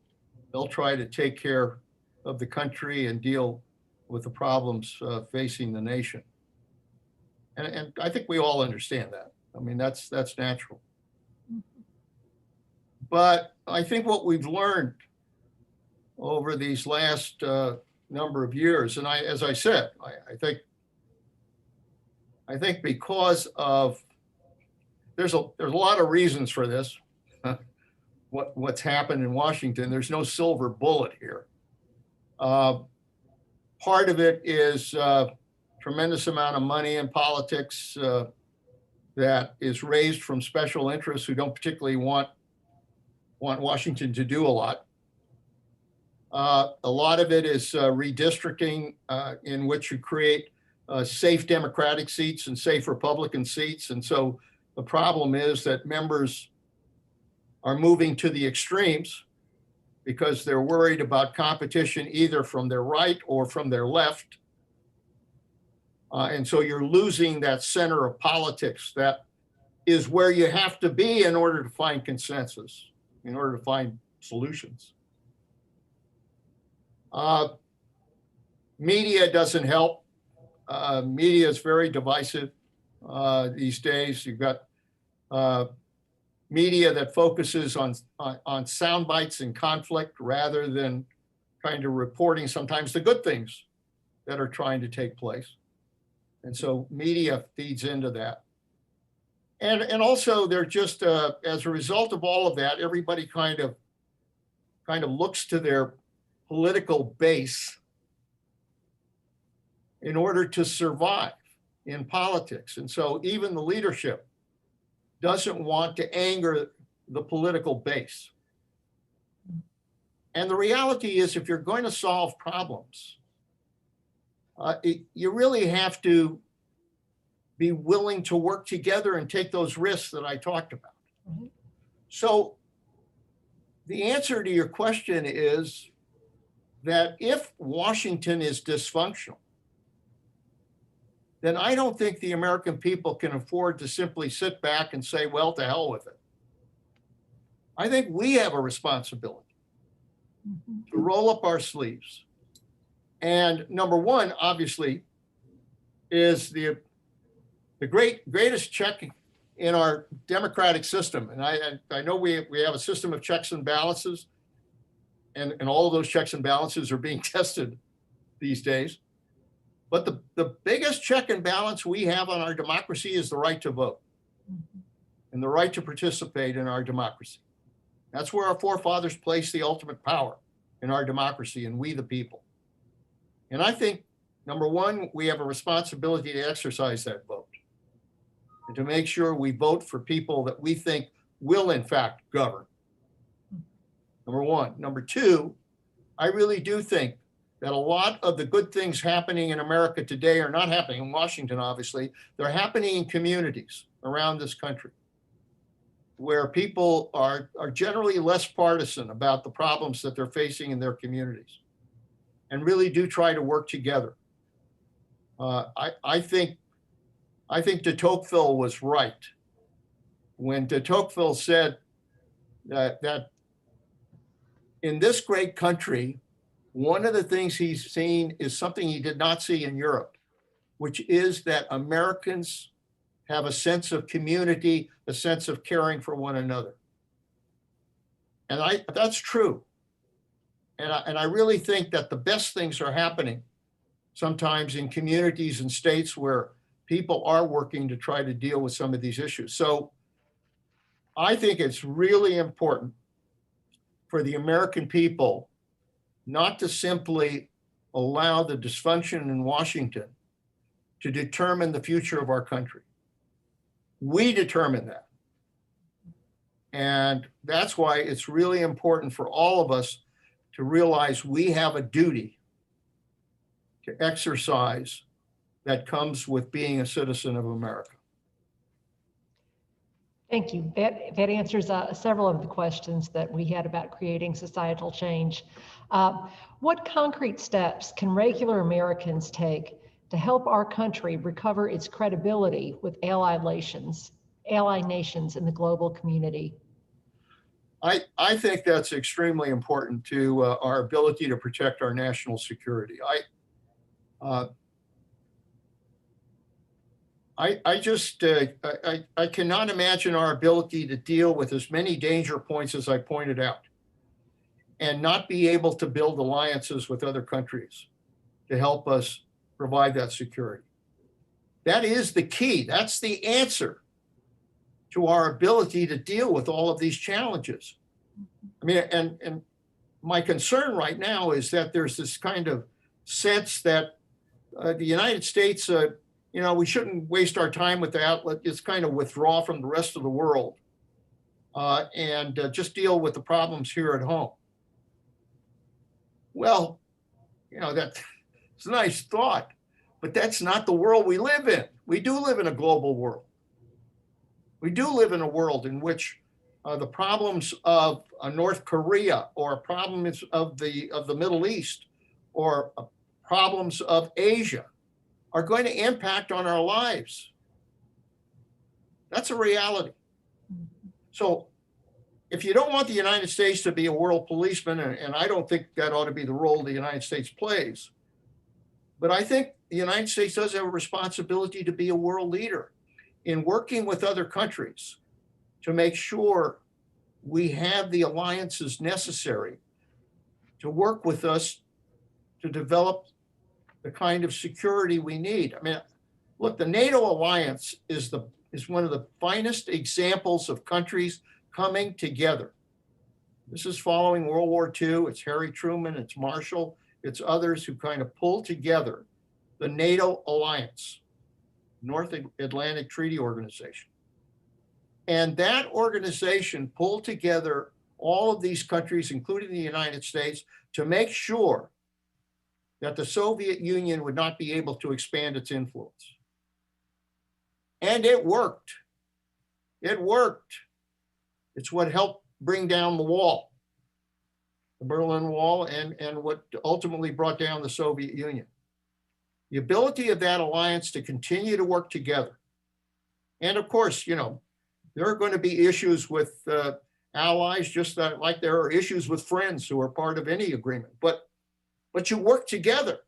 try to take care of the country and deal with the problems facing the nation. And I think we all understand that. I mean, that's natural. But I think what we've learned over these last number of years, and as I said, I think because of, there's a lot of reasons for this, what's happened in Washington. There's no silver bullet here. Part of it is tremendous amount of money in politics that is raised from special interests who don't particularly want Washington to do a lot. A lot of it is redistricting in which you create safe Democratic seats and safe Republican seats. And so the problem is that members are moving to the extremes because they're worried about competition either from their right or from their left. And so you're losing that center of politics, that is where you have to be in order to find consensus, in order to find solutions. Media doesn't help. Media is very divisive these days. You've got media that focuses on sound bites and conflict rather than kind of reporting sometimes the good things that are trying to take place. And so media feeds into that. And also they're just, as a result of all of that, everybody kind of looks to their political base in order to survive in politics. And so even the leadership doesn't want to anger the political base. And the reality is, if you're going to solve problems, you really have to be willing to work together and take those risks that I talked about. Mm-hmm. So the answer to your question is that if Washington is dysfunctional, then I don't think the American people can afford to simply sit back and say, well, to hell with it. I think we have a responsibility to roll up our sleeves. And number one, obviously, is the greatest check in our democratic system. And I know we have a system of checks and balances, and all of those checks and balances are being tested these days. But the biggest check and balance we have on our democracy is the right to vote and the right to participate in our democracy. That's where our forefathers placed the ultimate power in our democracy, and we the people. And I think, number one, we have a responsibility to exercise that vote and to make sure we vote for people that we think will, in fact, govern. Number one. Number two, I really do think that a lot of the good things happening in America today are not happening in Washington, obviously. They're happening in communities around this country where people are generally less partisan about the problems that they're facing in their communities and really do try to work together. I think de Tocqueville was right when de Tocqueville said that in this great country, one of the things he's seen is something he did not see in Europe, which is that Americans have a sense of community, a sense of caring for one another. And that's true. And I really think that the best things are happening sometimes in communities and states where people are working to try to deal with some of these issues. So I think it's really important for the American people not to simply allow the dysfunction in Washington to determine the future of our country. We determine that. And that's why it's really important for all of us to realize we have a duty to exercise that comes with being a citizen of America. Thank you. That answers several of the questions that we had about creating societal change. What concrete steps can regular Americans take to help our country recover its credibility with ally nations in the global community? I think that's extremely important to our ability to protect our national security. I cannot imagine our ability to deal with as many danger points as I pointed out and not be able to build alliances with other countries to help us provide that security. That is the key. That's the answer to our ability to deal with all of these challenges. I mean, and my concern right now is that there's this kind of sense that the United States, we shouldn't waste our time with that. Let's just kind of withdraw from the rest of the world and just deal with the problems here at home. Well, that's a nice thought, but that's not the world we live in. We do live in a global world. We do live in a world in which the problems of North Korea or problems of the Middle East or problems of Asia are going to impact on our lives. That's a reality. So if you don't want the United States to be a world policeman, and I don't think that ought to be the role the United States plays, but I think the United States does have a responsibility to be a world leader in working with other countries to make sure we have the alliances necessary to work with us to develop the kind of security we need. I mean, look, the NATO alliance is one of the finest examples of countries coming together. This is following World War II. It's Harry Truman, it's Marshall, it's others who kind of pulled together the NATO alliance, North Atlantic Treaty Organization. And that organization pulled together all of these countries, including the United States, to make sure that the Soviet Union would not be able to expand its influence. And it worked. It worked. It's what helped bring down the wall, the Berlin Wall, and what ultimately brought down the Soviet Union. The ability of that alliance to continue to work together. And of course, you know, there are going to be issues with allies, just like there are issues with friends who are part of any agreement. But you work together.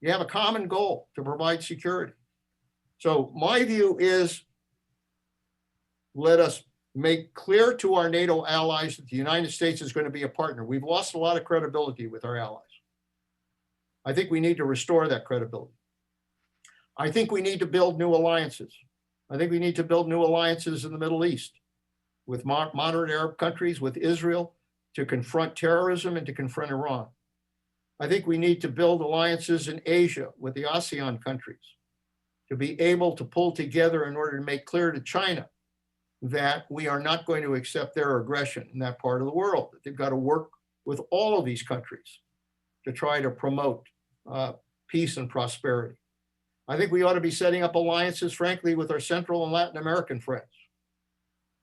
You have a common goal to provide security. So my view is, let us make clear to our NATO allies that the United States is going to be a partner. We've lost a lot of credibility with our allies. I think we need to restore that credibility. I think we need to build new alliances. I think we need to build new alliances in the Middle East with moderate Arab countries, with Israel, to confront terrorism and to confront Iran. I think we need to build alliances in Asia with the ASEAN countries to be able to pull together in order to make clear to China that we are not going to accept their aggression in that part of the world, that they've got to work with all of these countries to try to promote peace and prosperity. I think we ought to be setting up alliances, frankly, with our Central and Latin American friends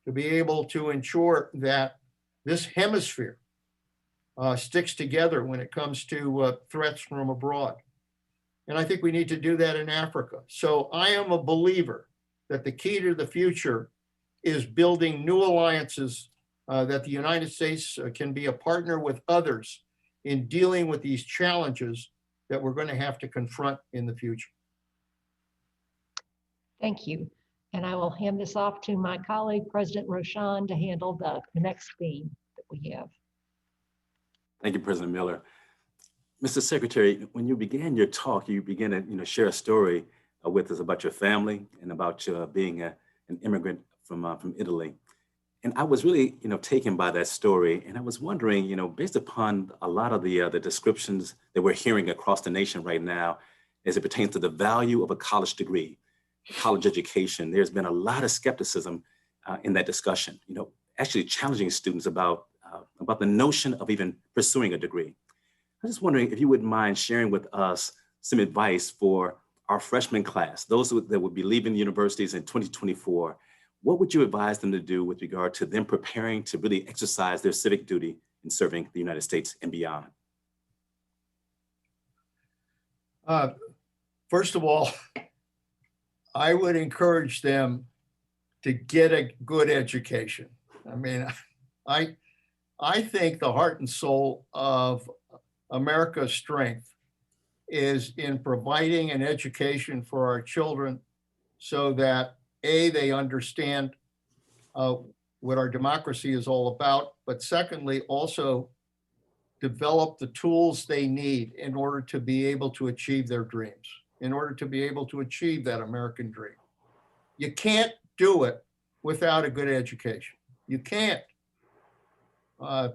to be able to ensure that this hemisphere sticks together when it comes to threats from abroad. And I think we need to do that in Africa. So I am a believer that the key to the future is building new alliances, that the United States can be a partner with others in dealing with these challenges that we're going to have to confront in the future. Thank you. And I will hand this off to my colleague, President Rochon, to handle the next theme that we have. Thank you, President Miller. Mr. Secretary, when you began your talk, you began to share a story with us about your family and about being an immigrant from Italy. And I was really, taken by that story. And I was wondering, based upon a lot of the descriptions that we're hearing across the nation right now, as it pertains to the value of a college degree, college education, there's been a lot of skepticism in that discussion, actually challenging students about the notion of even pursuing a degree. I'm just wondering if you wouldn't mind sharing with us some advice for our freshman class, those that would be leaving the universities in 2024. What would you advise them to do with regard to them preparing to really exercise their civic duty in serving the United States and beyond? First of all, I would encourage them to get a good education. I mean, I think the heart and soul of America's strength is in providing an education for our children so that A, they understand what our democracy is all about, but secondly, also develop the tools they need in order to be able to achieve their dreams, in order to be able to achieve that American dream. You can't do it without a good education. You can't.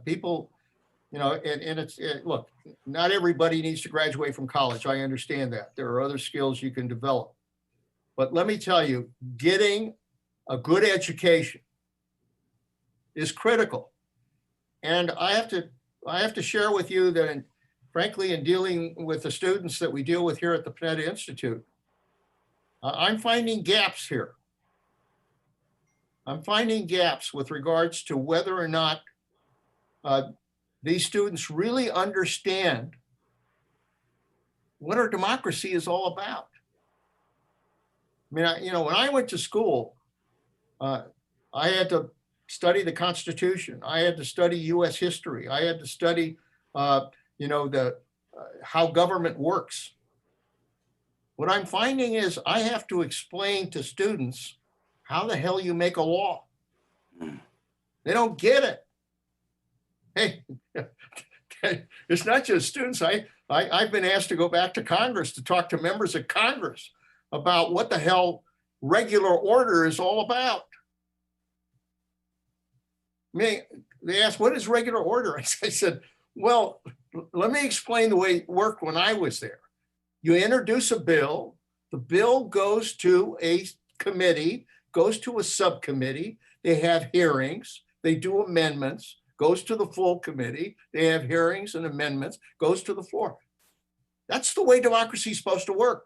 People, look, not everybody needs to graduate from college. I understand that. There are other skills you can develop. But let me tell you, getting a good education is critical. And I have to share with you that, frankly, in dealing with the students that we deal with here at the Panetta Institute, I'm finding gaps here. I'm finding gaps with regards to whether or not these students really understand what our democracy is all about. I mean, when I went to school, I had to study the Constitution. I had to study U.S. history. I had to study, how government works. What I'm finding is I have to explain to students how the hell you make a law. They don't get it. Hey, it's not just students. I've been asked to go back to Congress to talk to members of Congress about what the hell regular order is all about. They asked, what is regular order? I said, well, let me explain the way it worked when I was there. You introduce a bill, the bill goes to a committee, goes to a subcommittee, they have hearings, they do amendments, goes to the full committee, they have hearings and amendments, goes to the floor. That's the way democracy is supposed to work.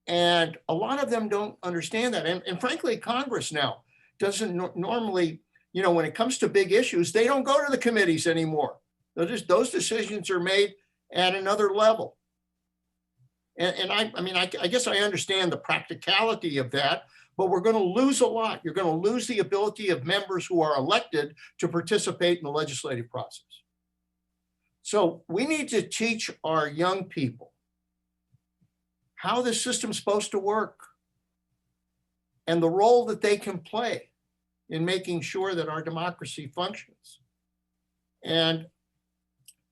And a lot of them don't understand that. And frankly, Congress now doesn't normally, when it comes to big issues, they don't go to the committees anymore. Those decisions are made at another level. And I guess I understand the practicality of that, but we're going to lose a lot. You're going to lose the ability of members who are elected to participate in the legislative process. So we need to teach our young people how the system's supposed to work and the role that they can play in making sure that our democracy functions. And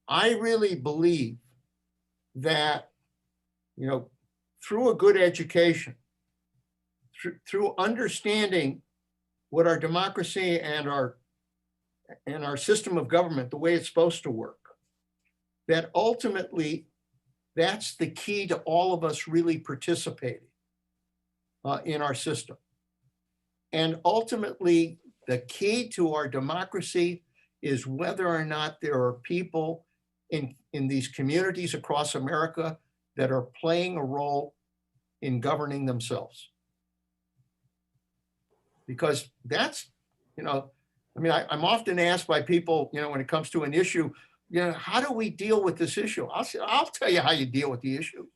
I really believe that, through a good education, through understanding what our democracy and our system of government, the way it's supposed to work, that ultimately that's the key to all of us really participating in our system. And ultimately, the key to our democracy is whether or not there are people in these communities across America that are playing a role in governing themselves. Because that's, I'm often asked by people, when it comes to an issue, how do we deal with this issue? I'll tell you how you deal with the issue.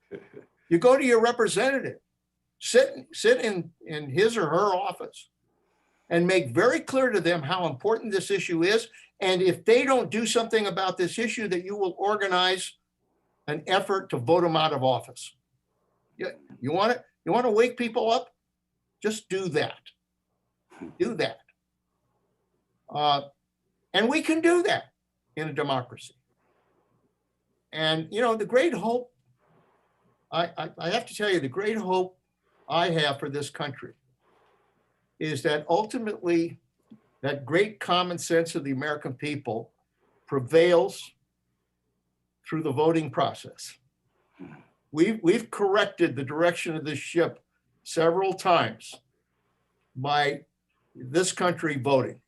You go to your representative, sit in his or her office and make very clear to them how important this issue is. And if they don't do something about this issue, that you will organize an effort to vote them out of office. You want to wake people up? Just do that. Do that. And we can do that in a democracy. And, the great hope, I have to tell you, the great hope I have for this country is that ultimately that great common sense of the American people prevails through the voting process. We've corrected the direction of this ship several times by this country voting.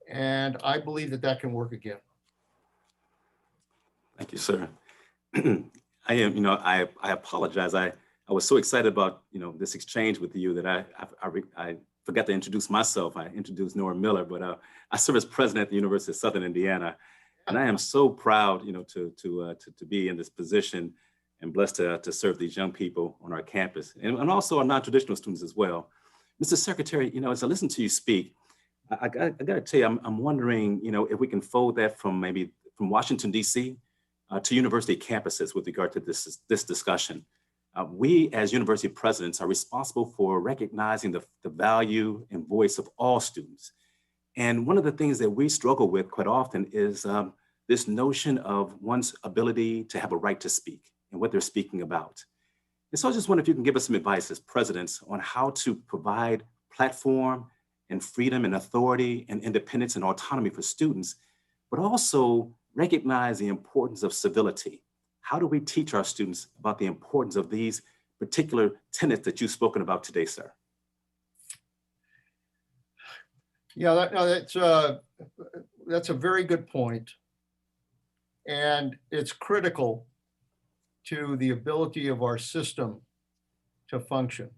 And I believe that can work again. Thank you, sir. I apologize. I was so excited about, this exchange with you that I forgot to introduce myself. I introduced Nora Miller, but I serve as president at the University of Southern Indiana. And I am so proud, to be in this position and blessed to serve these young people on our campus and also our non-traditional students as well. Mr. Secretary, as I listen to you speak, I got to tell you, I'm wondering, if we can fold that from Washington, D.C. To university campuses with regard to this discussion. We as university presidents are responsible for recognizing the value and voice of all students. And one of the things that we struggle with quite often is this notion of one's ability to have a right to speak and what they're speaking about. And so I just wonder if you can give us some advice as presidents on how to provide platform and freedom and authority and independence and autonomy for students, but also recognize the importance of civility. How do we teach our students about the importance of these particular tenets that you've spoken about today, sir? Yeah, that's a very good point. And it's critical to the ability of our system to function.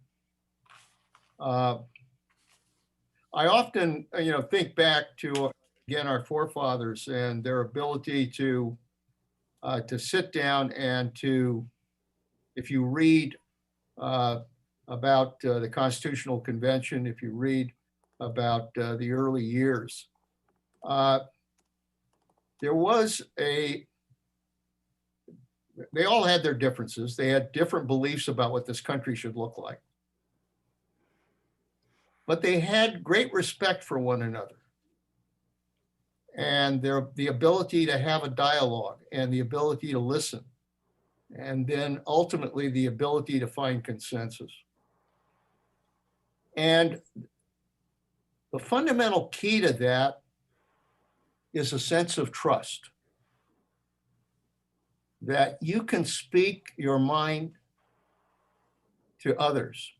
I often, think back to, again, our forefathers and their ability to sit down and to, if you read about the Constitutional Convention, if you read about the early years, there was they all had their differences. They had different beliefs about what this country should look like. But they had great respect for one another. And the ability to have a dialogue and the ability to listen. And then ultimately the ability to find consensus. And the fundamental key to that is a sense of trust. That you can speak your mind to others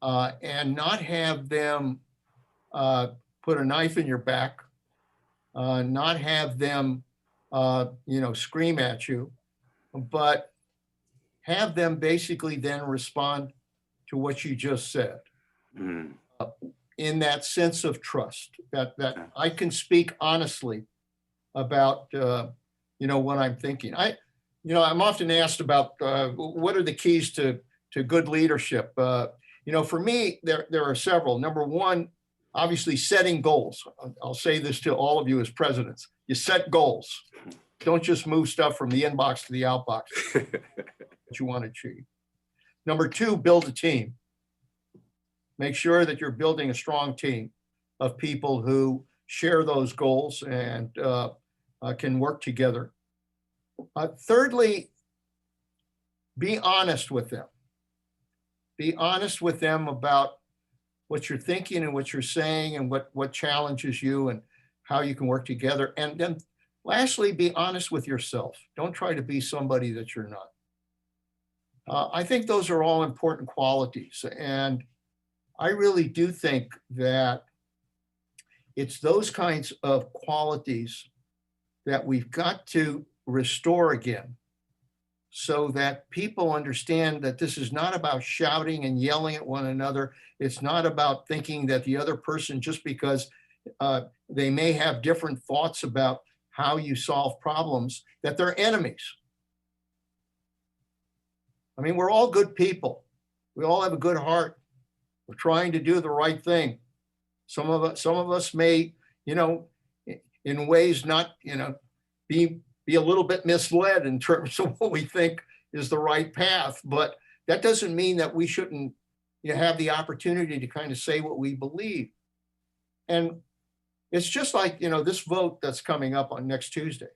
and not have them put a knife in your back, not have them, scream at you, but have them basically then respond to what you just said. In that sense of trust, that I can speak honestly about what I'm thinking. I'm often asked about what are the keys to good leadership. For me, there are several. Number one, obviously setting goals. I'll say this to all of you as presidents. You set goals. Don't just move stuff from the inbox to the outbox. What you want to achieve. Number two, build a team. Make sure that you're building a strong team of people who share those goals and can work together. Thirdly, be honest with them. Be honest with them about what you're thinking and what you're saying and what challenges you and how you can work together. And then lastly, be honest with yourself. Don't try to be somebody that you're not. I think those are all important qualities. And I really do think that it's those kinds of qualities that we've got to restore again so that people understand that this is not about shouting and yelling at one another. It's not about thinking that the other person, just because they may have different thoughts about how you solve problems, that they're enemies. I mean, we're all good people. We all have a good heart. We're trying to do the right thing. Some of us may, in ways not, be a little bit misled in terms of what we think is the right path. But that doesn't mean that we shouldn't have the opportunity to kind of say what we believe. And it's just like, this vote that's coming up on next Tuesday.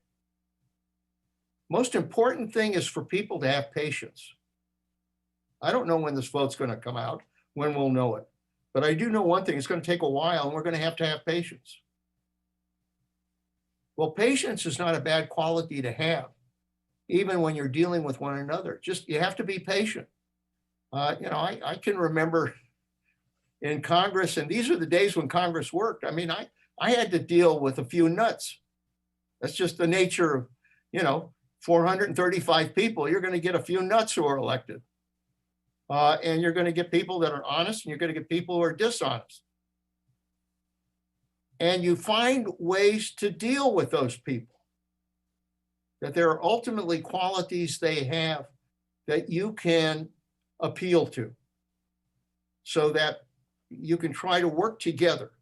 Most important thing is for people to have patience. I don't know when this vote's going to come out, when we'll know it. But I do know one thing, it's going to take a while and we're going to have patience. Well, patience is not a bad quality to have, even when you're dealing with one another. Just, you have to be patient. I can remember in Congress, and these are the days when Congress worked. I mean, I had to deal with a few nuts. That's just the nature of, 435 people. You're going to get a few nuts who are elected. And you're going to get people that are honest, and you're going to get people who are dishonest. And you find ways to deal with those people, that there are ultimately qualities they have that you can appeal to, so that you can try to work together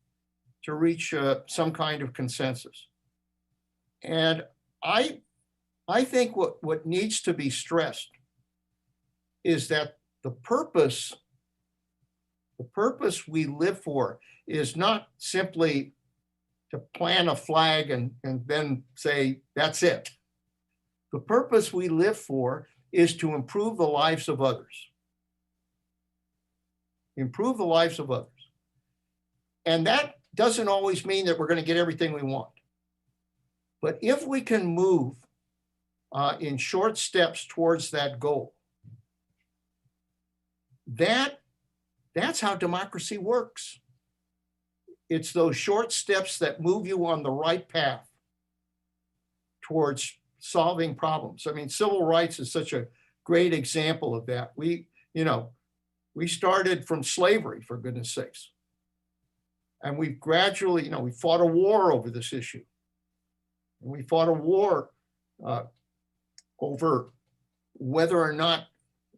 to reach some kind of consensus. And I think what needs to be stressed is that the purpose we live for is not simply to plant a flag and then say, that's it. The purpose we live for is to improve the lives of others. Improve the lives of others. And that doesn't always mean that we're going to get everything we want. But if we can move in short steps towards that goal, that's how democracy works. It's those short steps that move you on the right path towards solving problems. I mean, civil rights is such a great example of that. We started from slavery, for goodness sakes. And we've gradually, we fought a war over this issue. And we fought a war over whether or not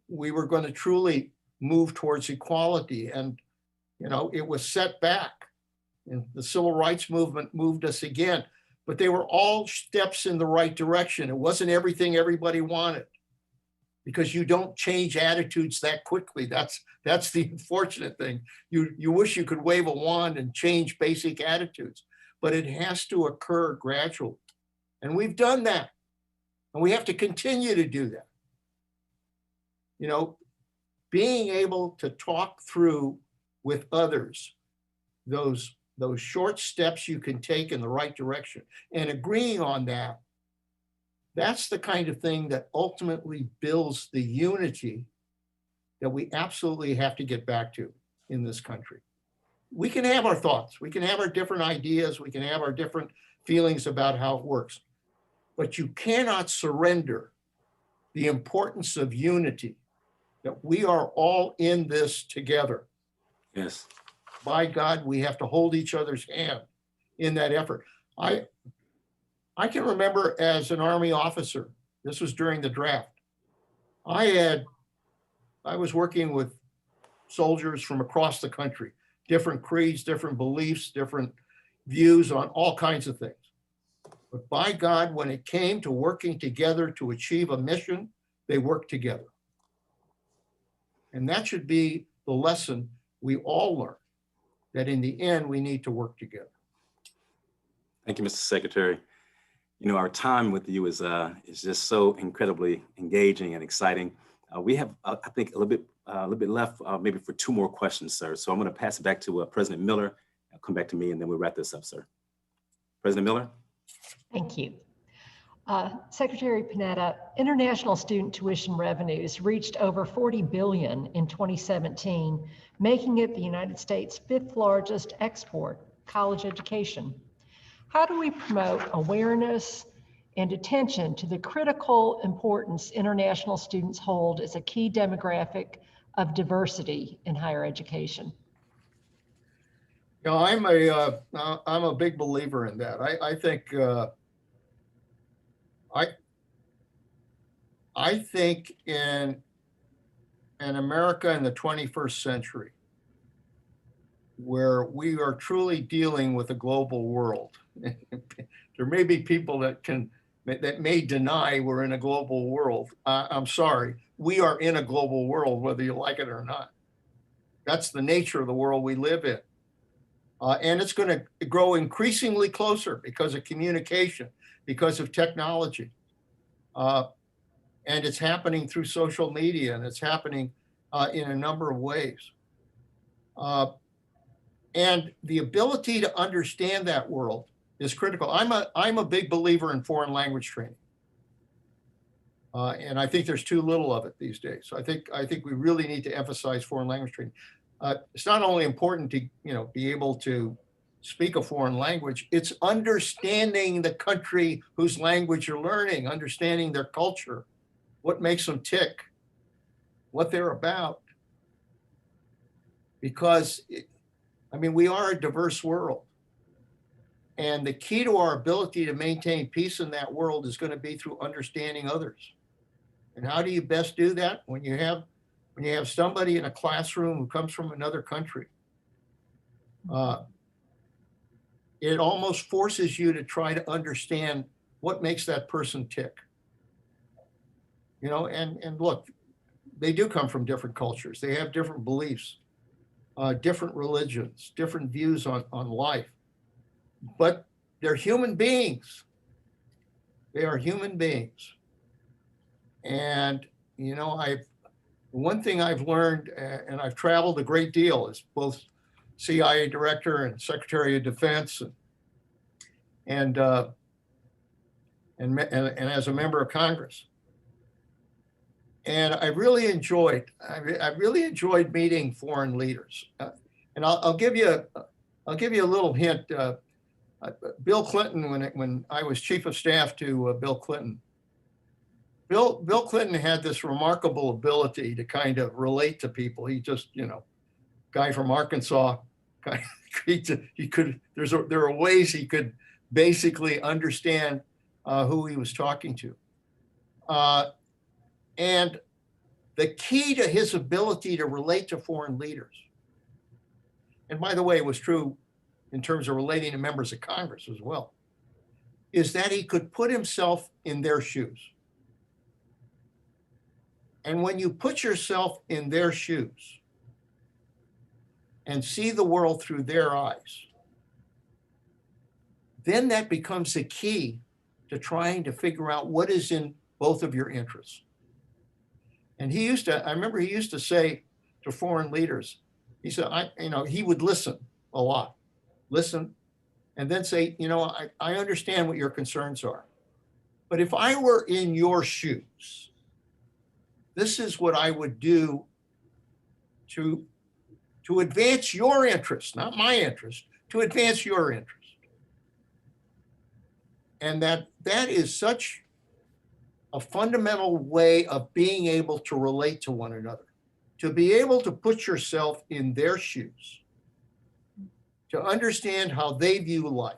we were going to truly move towards equality. And, you know, it was set back. And the civil rights movement moved us again. But they were all steps in the right direction. It wasn't everything everybody wanted, because you don't change attitudes that quickly. That's the unfortunate thing. You wish you could wave a wand and change basic attitudes, but it has to occur gradually. And we've done that. And we have to continue to do that. You know, being able to talk through with others those short steps you can take in the right direction and agreeing on that, that's the kind of thing that ultimately builds the unity that we absolutely have to get back to in this country. We can have our thoughts, we can have our different ideas, we can have our different feelings about how it works, but you cannot surrender the importance of unity, that we are all in this together. Yes. By God, we have to hold each other's hand in that effort. I can remember as an Army officer, this was during the draft, I was working with soldiers from across the country, different creeds, different beliefs, different views on all kinds of things. But by God, when it came to working together to achieve a mission, they worked together. And that should be the lesson we all learn, that in the end, we need to work together. Thank you, Mr. Secretary. You know, our time with you is just so incredibly engaging and exciting. We have, I think, a little bit left, maybe for 2 more questions, sir. So I'm going to pass it back to President Miller. I'll come back to me, and then we'll wrap this up, sir. President Miller. Thank you. Secretary Panetta, international student tuition revenues reached over $40 billion in 2017, making it the United States' 5th largest export, college education. How do we promote awareness and attention to the critical importance international students hold as a key demographic of diversity in higher education? You know, I'm a big believer in that. I think I think in America in the 21st century, where we are truly dealing with a global world, there may be people that may deny we're in a global world. I'm sorry, we are in a global world, whether you like it or not. That's the nature of the world we live in. And it's going to grow increasingly closer because of communication, because of technology. And it's happening through social media, and it's happening in a number of ways. And the ability to understand that world is critical. I'm a big believer in foreign language training. And I think there's too little of it these days. So I think we really need to emphasize foreign language training. It's not only important to be able to speak a foreign language, it's understanding the country whose language you're learning, understanding their culture, what makes them tick, what they're about. Because, we are a diverse world. And the key to our ability to maintain peace in that world is going to be through understanding others. And how do you best do that? When you have somebody in a classroom who comes from another country, it almost forces you to try to understand what makes that person tick. And look, they do come from different cultures. They have different beliefs, different religions, different views on life. But they're human beings. They are human beings. And, one thing I've learned, and I've traveled a great deal as both CIA director and Secretary of Defense, and as a member of Congress. And I really enjoyed meeting foreign leaders. And I'll give you a little hint. Bill Clinton, when I was chief of staff to Bill Clinton, Bill Clinton had this remarkable ability to kind of relate to people. He just, guy from Arkansas, there are ways he could basically understand who he was talking to. And the key to his ability to relate to foreign leaders, and by the way, it was true in terms of relating to members of Congress as well, is that he could put himself in their shoes. And when you put yourself in their shoes and see the world through their eyes, then that becomes the key to trying to figure out what is in both of your interests. And I remember he used to say to foreign leaders, he said, he would listen a lot, listen, and then say, I understand what your concerns are, but if I were in your shoes, this is what I would do to advance your interest, not my interest, to advance your interest. And that is such a fundamental way of being able to relate to one another, to be able to put yourself in their shoes, to understand how they view life,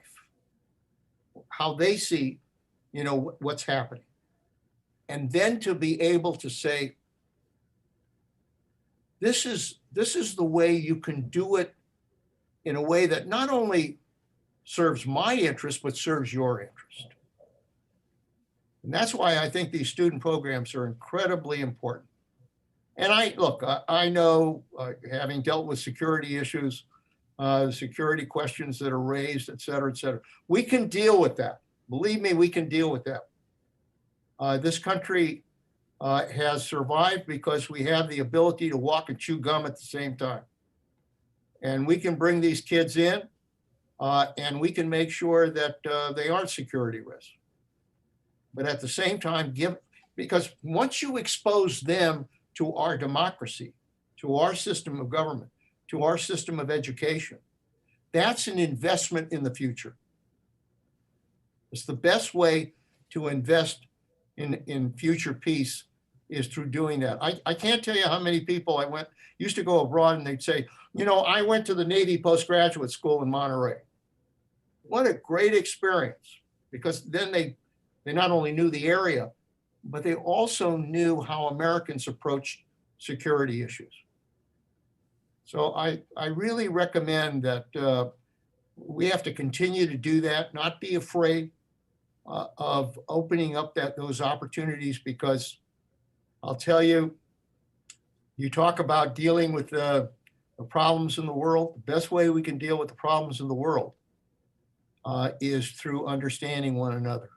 how they see, what's happening. And then to be able to say, this is the way you can do it in a way that not only serves my interest, but serves your interest. And that's why I think these student programs are incredibly important. And I know, having dealt with security issues, security questions that are raised, et cetera, we can deal with that. Believe me, we can deal with that. This country has survived because we have the ability to walk and chew gum at the same time. And we can bring these kids in and we can make sure that they aren't security risks. But at the same time, because once you expose them to our democracy, to our system of government, to our system of education, that's an investment in the future. It's the best way to invest in future peace is through doing that. I can't tell you how many people used to go abroad and they'd say, I went to the Navy postgraduate school in Monterey. What a great experience, because then they not only knew the area, but they also knew how Americans approach security issues. So I really recommend that we have to continue to do that, not be afraid of opening up those opportunities, because I'll tell you, you talk about dealing with the problems in the world. The best way we can deal with the problems in the world is through understanding one another.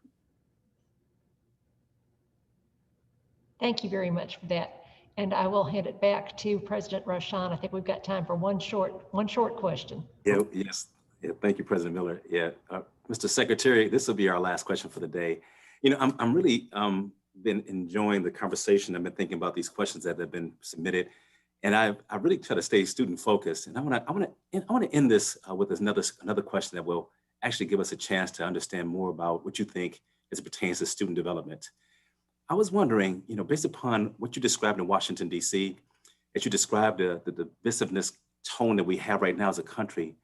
Thank you very much for that. And I will hand it back to President Roshan. I think we've got time for one short question. Yeah, yes. Yeah, thank you, President Miller. Yeah, Mr. Secretary, this will be our last question for the day. I'm really been enjoying the conversation. I've been thinking about these questions that have been submitted, and I really try to stay student focused. And I want to end this with another question that will actually give us a chance to understand more about what you think as it pertains to student development. I was wondering, based upon what you described in Washington, D.C., as you described the divisiveness tone that we have right now as a country,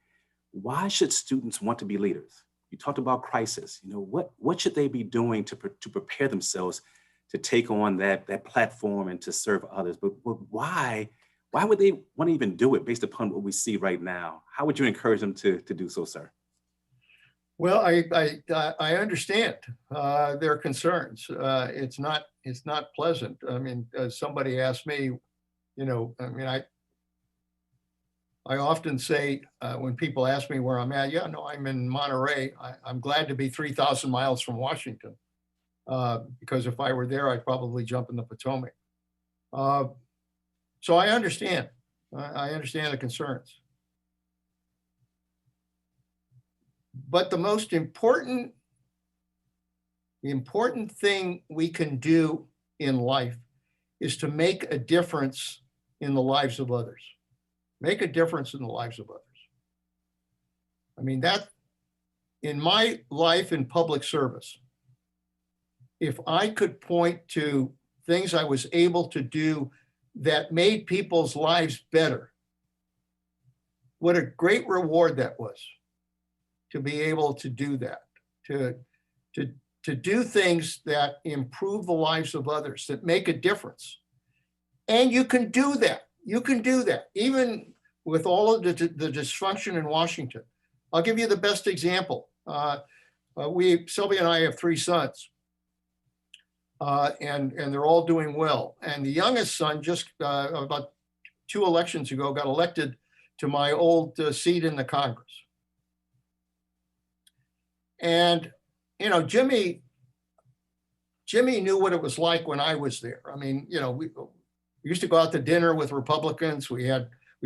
why should students want to be leaders? You talked about crisis. What should they be doing to prepare themselves to take on that platform and to serve others? But why would they want to even do it based upon what we see right now? How would you encourage them to do so, sir? Well, I understand their concerns. It's not pleasant. I mean, somebody asked me, I often say when people ask me where I'm at, I'm in Monterey. I'm glad to be 3,000 miles from Washington, because if I were there, I'd probably jump in the Potomac. So I understand. I understand the concerns. But the most important thing we can do in life is to make a difference in the lives of others. Make a difference in the lives of others. I mean, that in my life in public service, if I could point to things I was able to do that made people's lives better, what a great reward that was. To be able to do that, to do things that improve the lives of others, that make a difference. And you can do that. You can do that, even with all of the dysfunction in Washington. I'll give you the best example. Sylvia and I have 3 sons, and they're all doing well. And the youngest son just about 2 elections ago got elected to my old seat in the Congress. And, you know, Jimmy knew what it was like when I was there. I mean, you know, we used to go out to dinner with Republicans. We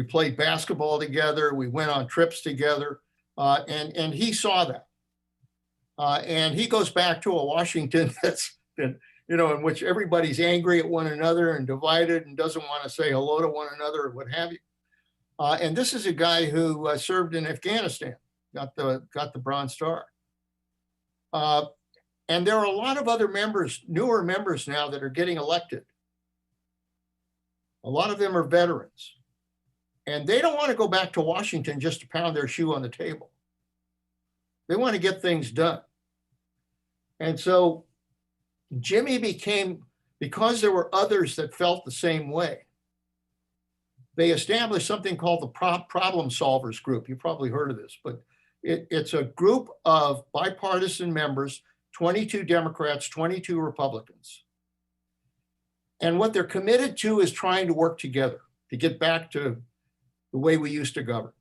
played basketball together. We went on trips together, and he saw that. And he goes back to a Washington that's been, you know, in which everybody's angry at one another and divided and doesn't want to say hello to one another or what have you. And this is a guy who served in Afghanistan, got the Bronze Star. And there are a lot of other members, newer members now that are getting elected. A lot of them are veterans. And they don't want to go back to Washington just to pound their shoe on the table. They want to get things done. And so Jimmy became, because there were others that felt the same way, they established something called the Problem Solvers Group. You've probably heard of this, but it's a group of bipartisan members, 22 Democrats, 22 Republicans. And what they're committed to is trying to work together to get back to the way we used to govern.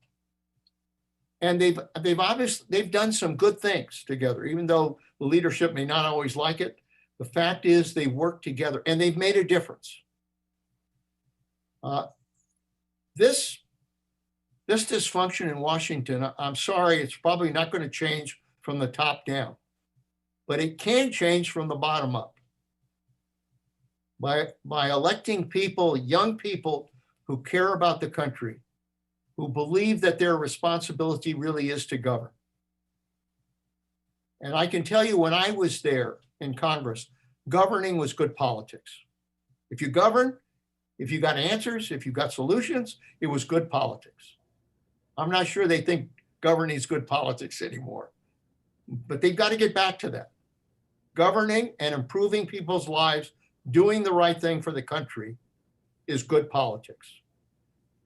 And they've done some good things together, even though the leadership may not always like it. The fact is they work together and they've made a difference. This dysfunction in Washington, I'm sorry, it's probably not going to change from the top down, but it can change from the bottom up. By electing people, young people who care about the country, who believe that their responsibility really is to govern. And I can tell you, when I was there in Congress, governing was good politics. If you govern, if you got answers, if you got solutions, it was good politics. I'm not sure they think governing is good politics anymore, but they've got to get back to that. Governing and improving people's lives, doing the right thing for the country is good politics.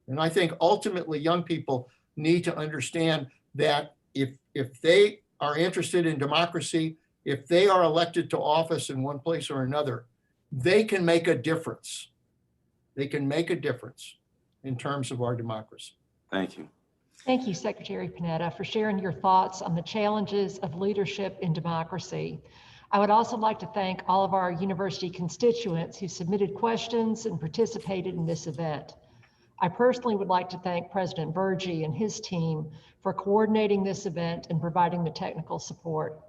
And I think ultimately young people need to understand that if they are interested in democracy, if they are elected to office in one place or another, they can make a difference. They can make a difference in terms of our democracy. Thank you. Thank you, Secretary Panetta, for sharing your thoughts on the challenges of leadership in democracy. I would also like to thank all of our university constituents who submitted questions and participated in this event. I personally would like to thank President Burgee and his team for coordinating this event and providing the technical support.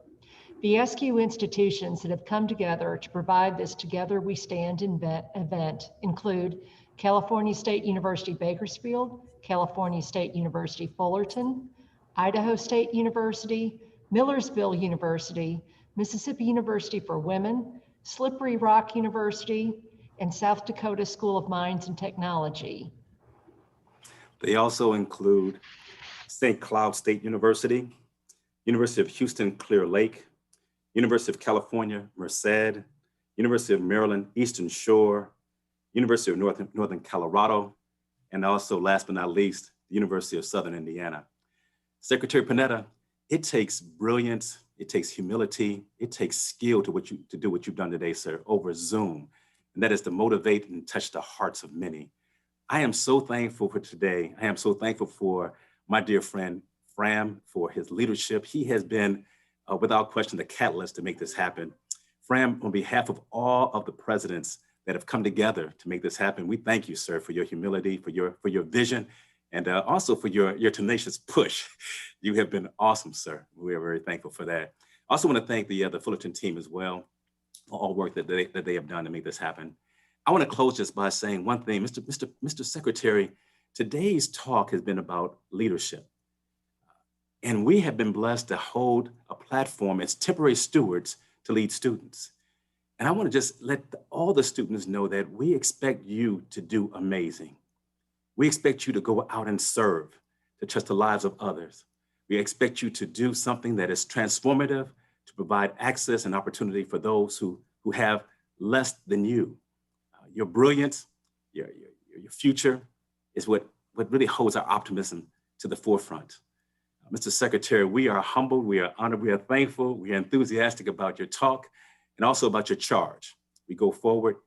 The SQ institutions that have come together to provide this Together We Stand event include California State University Bakersfield, California State University Fullerton, Idaho State University, Millersville University, Mississippi University for Women, Slippery Rock University, and South Dakota School of Mines and Technology. They also include St. Cloud State University, University of Houston Clear Lake, University of California, Merced, University of Maryland, Eastern Shore, University of Northern Colorado, and also last but not least, the University of Southern Indiana. Secretary Panetta, it takes brilliance, it takes humility, it takes skill to do what you've done today, sir, over Zoom. And that is to motivate and touch the hearts of many. I am so thankful for today. I am so thankful for my dear friend, Fram, for his leadership. He has been, without question, the catalyst to make this happen. Fram, on behalf of all of the presidents that have come together to make this happen, we thank you, sir, for your humility, for your vision, and also for your tenacious push. You have been awesome, sir. We are very thankful for that. I also want to thank the Fullerton team as well for all work that they have done to make this happen. I want to close just by saying one thing, Mr. Secretary, today's talk has been about leadership. And we have been blessed to hold a platform as temporary stewards to lead students. And I want to just let all the students know that we expect you to do amazing. We expect you to go out and serve, to touch the lives of others. We expect you to do something that is transformative, to provide access and opportunity for those who have less than you. Your brilliance, your future is what really holds our optimism to the forefront. Mr. Secretary, we are humbled, we are honored, we are thankful, we are enthusiastic about your talk and also about your charge. We go forward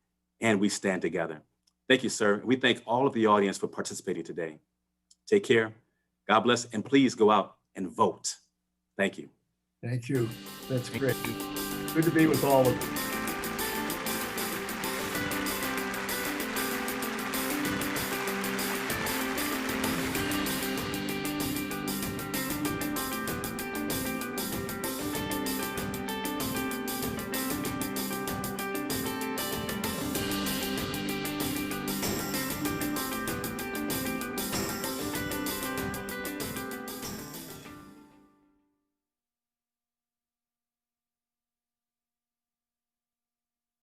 and we stand together. Thank you, sir. We thank all of the audience for participating today. Take care, God bless, and please go out and vote. Thank you. Thank you. That's great. Good to be with all of you.